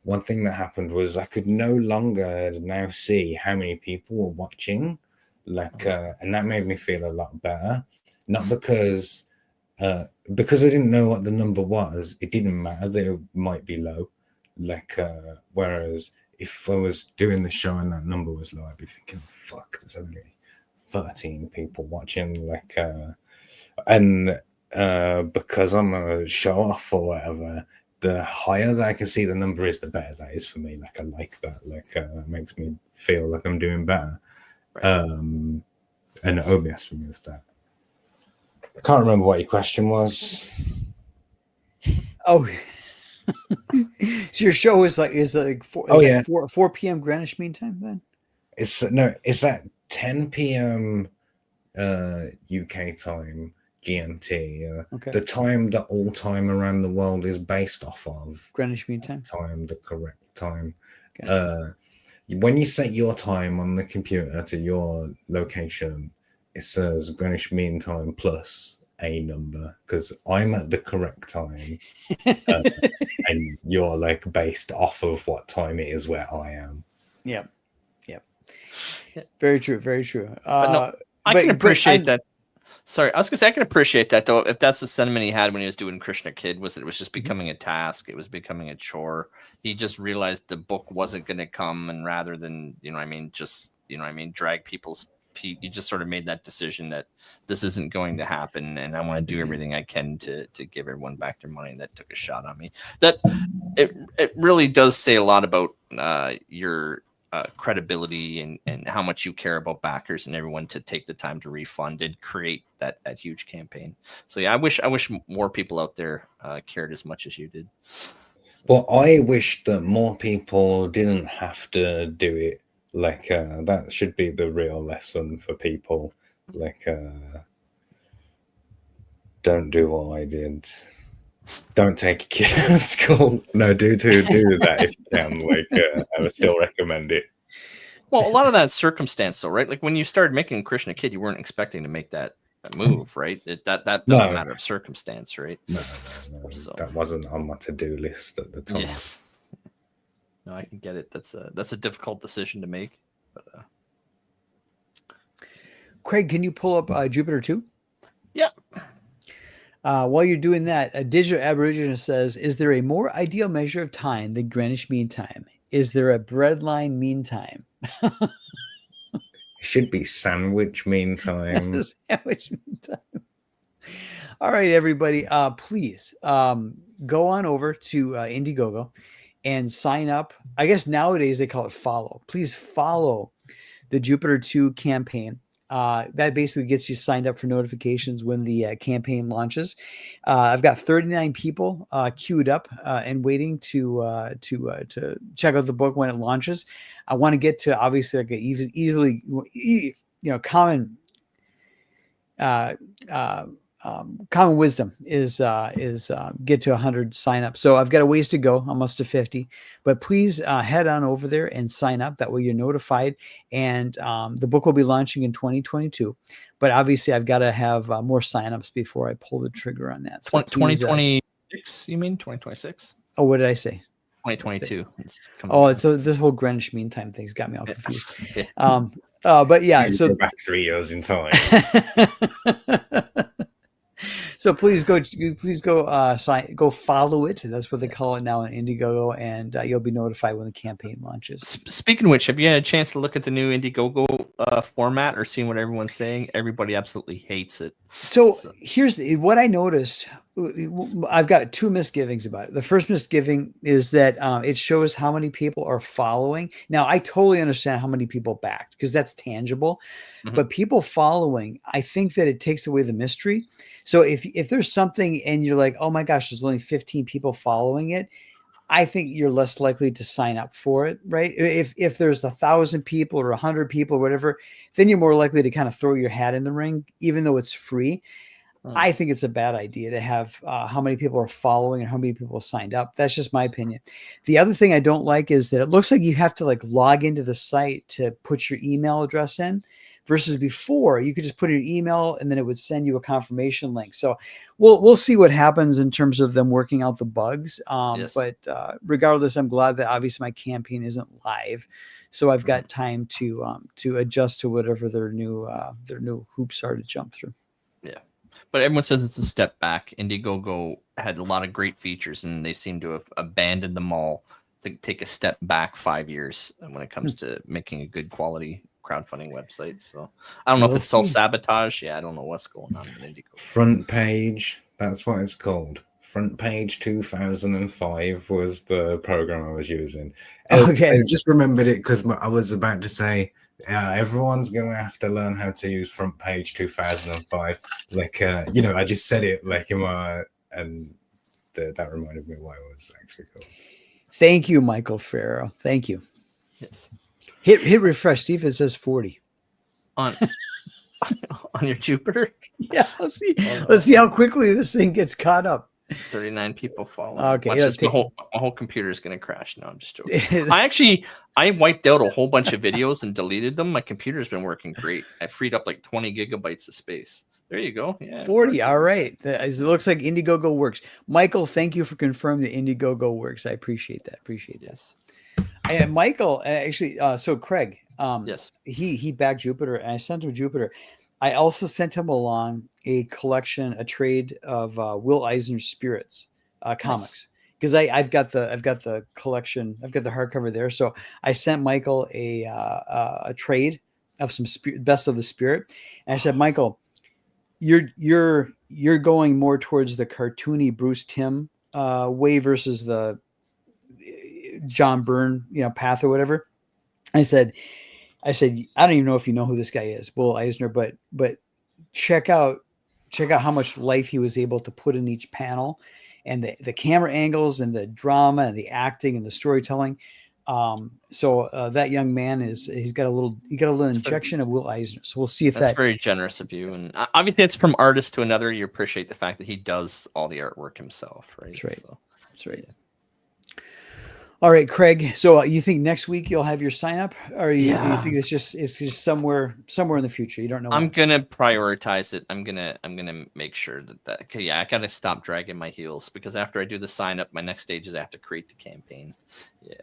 one thing that happened was I could no longer now see how many people were watching, like, and that made me feel a lot better. Not because I didn't know what the number was, it didn't matter that it might be low. Like, whereas if I was doing the show and that number was low, I'd be thinking, fuck, there's only 13 people watching. Like, and because I'm a show off or whatever, the higher that I can see the number is, the better that is for me. Like, I like that. Like, it makes me feel like I'm doing better. Right. And OBS removed that. I can't remember what your question was. Oh, so your show is like 4 p.m. Greenwich Mean Time then? It's at 10 p.m. UK time, GMT. Okay. The time that all time around the world is based off of. Greenwich Mean Time. The correct time. Gotcha. When you set your time on the computer to your location, it says Greenwich Mean Time plus a number, because I'm at the correct time, and you're like based off of what time it is where I am. Yep. Very true. Very true. I can appreciate that. Sorry, I was gonna say I can appreciate that though. If that's the sentiment he had when he was doing Krishna Kid, was that it was just becoming a task, it was becoming a chore. He just realized the book wasn't going to come, and rather than drag people's feet, he just sort of made that decision that this isn't going to happen, and I want to do everything I can to give everyone back their money that took a shot on me. That it really does say a lot about your credibility and how much you care about backers and everyone to take the time to refund and create that huge campaign. So yeah, I wish more people out there cared as much as you did. Well, I wish that more people didn't have to do it. Like, that should be the real lesson for people. Like, don't do what I did. Don't take a kid out of school. No, do that if you can. Like, I would still recommend it. Well, a lot of that's circumstance, though, right? Like when you started making Christian a kid, you weren't expecting to make that move, right? That was a No. matter of circumstance, right? No. So- That wasn't on my to-do list at the time. Yeah. No, I can get it. That's a difficult decision to make. But Craig, can you pull up Jupiter 2? yeah. While you're doing that, a digital aboriginal says, is there a more ideal measure of time than Greenwich Mean Time? Is there a breadline mean time? It should be sandwich meantime. Sandwich mean time. All right, everybody, please go on over to Indiegogo and sign up. I guess nowadays they call it follow. Please follow the Jupiter 2 campaign. That basically gets you signed up for notifications when the campaign launches. I've got 39 people queued up and waiting to check out the book when it launches. I want to get to obviously like a easily, common common wisdom is get to 100 signups. So I've got a ways to go, almost to 50, but please head on over there and sign up. That way you're notified. And the book will be launching in 2022, but obviously I've got to have more signups before I pull the trigger on that. So 2026, you mean 2026? Oh, what did I say? 2022. So this whole Greenwich Mean Time thing's got me all confused. Yeah. But yeah, so go back 3 years in time. So please go go follow it. That's what they call it now on Indiegogo, and you'll be notified when the campaign launches. Speaking of which, have you had a chance to look at the new Indiegogo format or seen what everyone's saying? Everybody absolutely hates it. So here's what I noticed. I've got two misgivings about it. The first misgiving is that it shows how many people are following. Now, I totally understand how many people backed because that's tangible. Mm-hmm. But people following, I think that it takes away the mystery. So if there's something and you're like, oh my gosh, there's only 15 people following it, I think you're less likely to sign up for it, right? If there's 1,000 people or 100 people or whatever, then you're more likely to kind of throw your hat in the ring, even though it's free. I think it's a bad idea to have how many people are following and how many people signed up. That's just my opinion. The other thing I don't like is that it looks like you have to like log into the site to put your email address in, versus before you could just put in your email and then it would send you a confirmation link. So we'll see what happens in terms of them working out the bugs. Yes. But regardless, I'm glad that obviously my campaign isn't live, so I've got time to adjust to whatever their new hoops are to jump through. Yeah. But everyone says it's a step back. Indiegogo had a lot of great features, and they seem to have abandoned them all to take a step back 5 years when it comes to making a good quality crowdfunding website. So I don't know if it's self-sabotage. Yeah, I don't know what's going on with Indiegogo. Front Page, that's what it's called. Front Page 2005 was the program I was using. Okay. I just remembered it because I was about to say, everyone's going to have to learn how to use Front Page 2005. Like, I just said it like in my, and that reminded me what it was actually called. Thank you, Michael Farrow. Thank you. Yes. Hit refresh. See if it says 40 on your Jupiter. Yeah, let's see. Let's see how quickly this thing gets caught up. 39 people following. Okay, my whole computer is going to crash. No, I'm just joking. I wiped out a whole bunch of videos and deleted them. My computer's been working great. I freed up like 20 gigabytes of space. There you go. Yeah, 40. All right. It looks like Indiegogo works. Michael, thank you for confirming that Indiegogo works. I appreciate that. Yes. And Michael, actually, so Craig, yes, he backed Jupiter, and I sent him Jupiter. I also sent him along a trade of Will Eisner's Spirits comics, because I've got the collection, I've got the hardcover there. So I sent Michael a trade of some Best of the Spirit, and I said, Michael, you're going more towards the cartoony Bruce Timm way versus the John Byrne, path or whatever. I said, I don't even know if you know who this guy is, Will Eisner, but check out how much life he was able to put in each panel, and the camera angles and the drama and the acting and the storytelling. So that young man he's got a little injection of Will Eisner. So we'll see if That's very generous of you. And obviously, it's from artist to another. You appreciate the fact that he does all the artwork himself, right? That's right. So, that's right. Yeah. All right, Craig. So you think next week you'll have your sign up, or you think it's just somewhere in the future? You don't know. I'm gonna prioritize it. I'm gonna make sure that okay, yeah, I gotta stop dragging my heels because after I do the sign up, my next stage is I have to create the campaign. Yeah,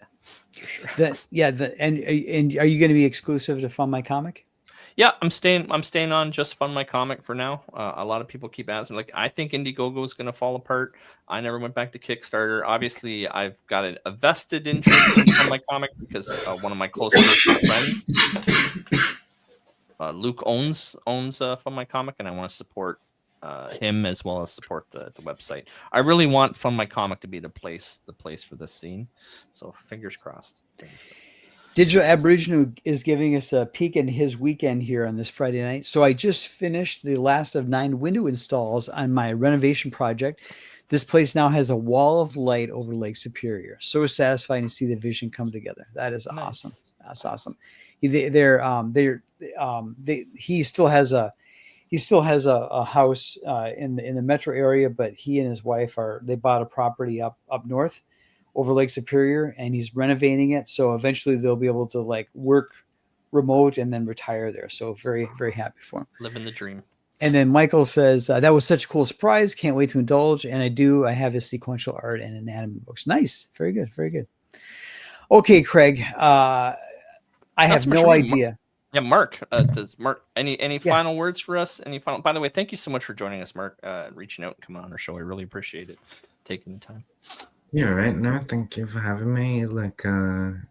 for sure. And are you going to be exclusive to Fund My Comic? Yeah, I'm staying on just Fund My Comic for now. A lot of people keep asking, like, I think Indiegogo is going to fall apart. I never went back to Kickstarter. Obviously, I've got a vested interest in Fund My Comic because one of my close friends, Luke, owns Fund My Comic, and I want to support him as well as support the website. I really want Fund My Comic to be the place for this scene. So fingers crossed. Digital Aboriginal is giving us a peek in his weekend here on this Friday night. So I just finished the last of 9 window installs on my renovation project. This place now has a wall of light over Lake Superior. So satisfying to see the vision come together. That is nice. Awesome. That's awesome. He still has a house in the metro area, but he and his wife they bought a property up north over Lake Superior, and he's renovating it. So eventually they'll be able to like work remote and then retire there. So very, very happy for him. Living the dream. And then Michael says, that was such a cool surprise. Can't wait to indulge. And I have his sequential art and anatomy books. Nice. Very good. Very good. Okay, Craig. I have no idea. Yeah, Mark. Does Mark any final words for us? By the way, thank you so much for joining us, Mark. Reaching out and coming on our show. I really appreciate it. Taking the time. Yeah, right. No, thank you for having me. Like,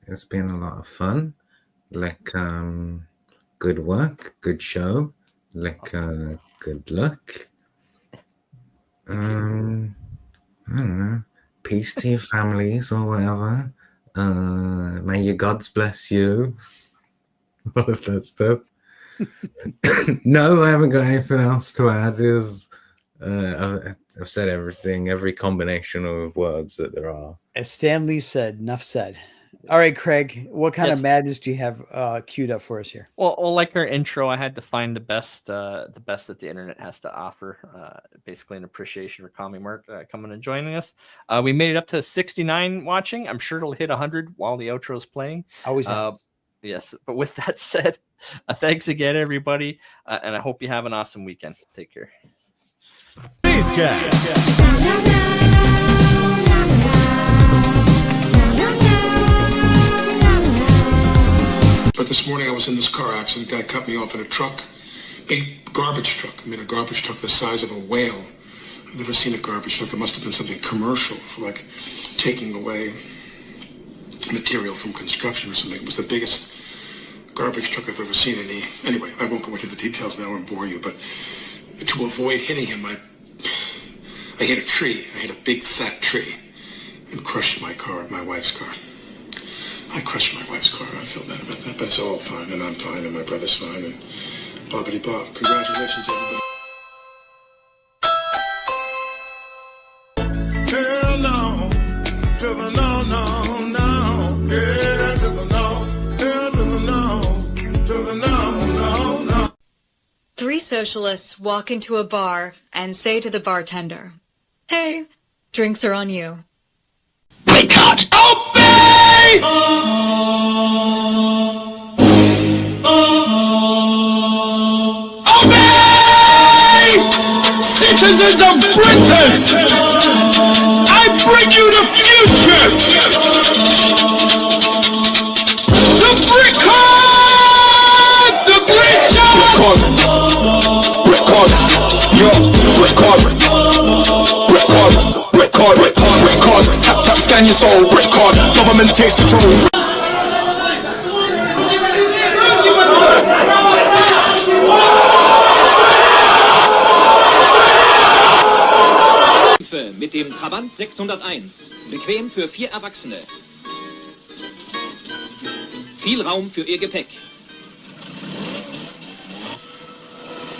it's been a lot of fun. Like, good work, good show. Like, good luck. I don't know. Peace to your families or whatever. May your gods bless you. All of that stuff. No, I haven't got anything else to add. I've said everything, every combination of words that there are. As Stan Lee said, enough said. All right, Craig, what kind of madness do you have queued up for us here? Well, like our intro, I had to find the best that the internet has to offer. Basically, an appreciation for Commi3 Mark coming and joining us. We made it up to 69 watching. I'm sure it'll hit 100 while the outro is playing. Always happens. Yes, but with that said, thanks again, everybody, and I hope you have an awesome weekend. Take care. Peace, guys. But this morning I was in this car accident. A guy cut me off in a truck, a garbage truck. I mean, a garbage truck the size of a whale. I've never seen a garbage truck. It must have been something commercial for like taking away material from construction or something. It was the biggest garbage truck I've ever seen. Anyway, I won't go into the details now and bore you, but to avoid hitting him, I hit a tree. I hit a big fat tree and crushed my wife's car. I crushed my wife's car. I feel bad about that, but it's all fine, and I'm fine, and my brother's fine, and blah-bitty-blah. Congratulations, everybody. Hell no, to the no, no, no. Yeah, to the no, hell to the no, to the no, no, no. 3 socialists walk into a bar and say to the bartender, "Hey, drinks are on you." Boycott! Obey! Obey! Citizens of Britain! I bring you the future! The brick card! The brick card! Brick card! Yo, brick card! Brick card! Brick card! Brick card! Brick card! Tap, tap, scan your soul! Brick card! Government takes control! Mit dem Trabant 601. Bequem für 4 Erwachsene. Viel Raum für ihr Gepäck.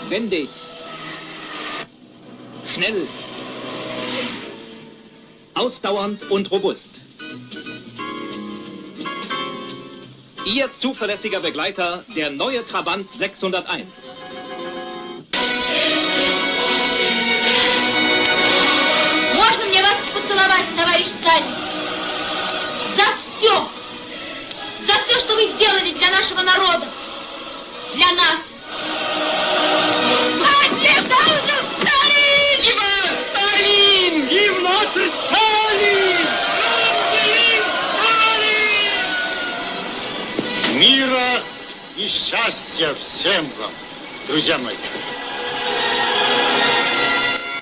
Wendig. Schnell. Ausdauernd und robust. Ihr zuverlässiger Begleiter, der neue Trabant 601. Можно мне вас поцеловать, товарищ Сталин? За все! За все, что вы сделали для нашего народа! Для нас! Сталин! Гимнатор Сталин! Мира и счастья всем вам, друзья мои!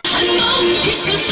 I know you could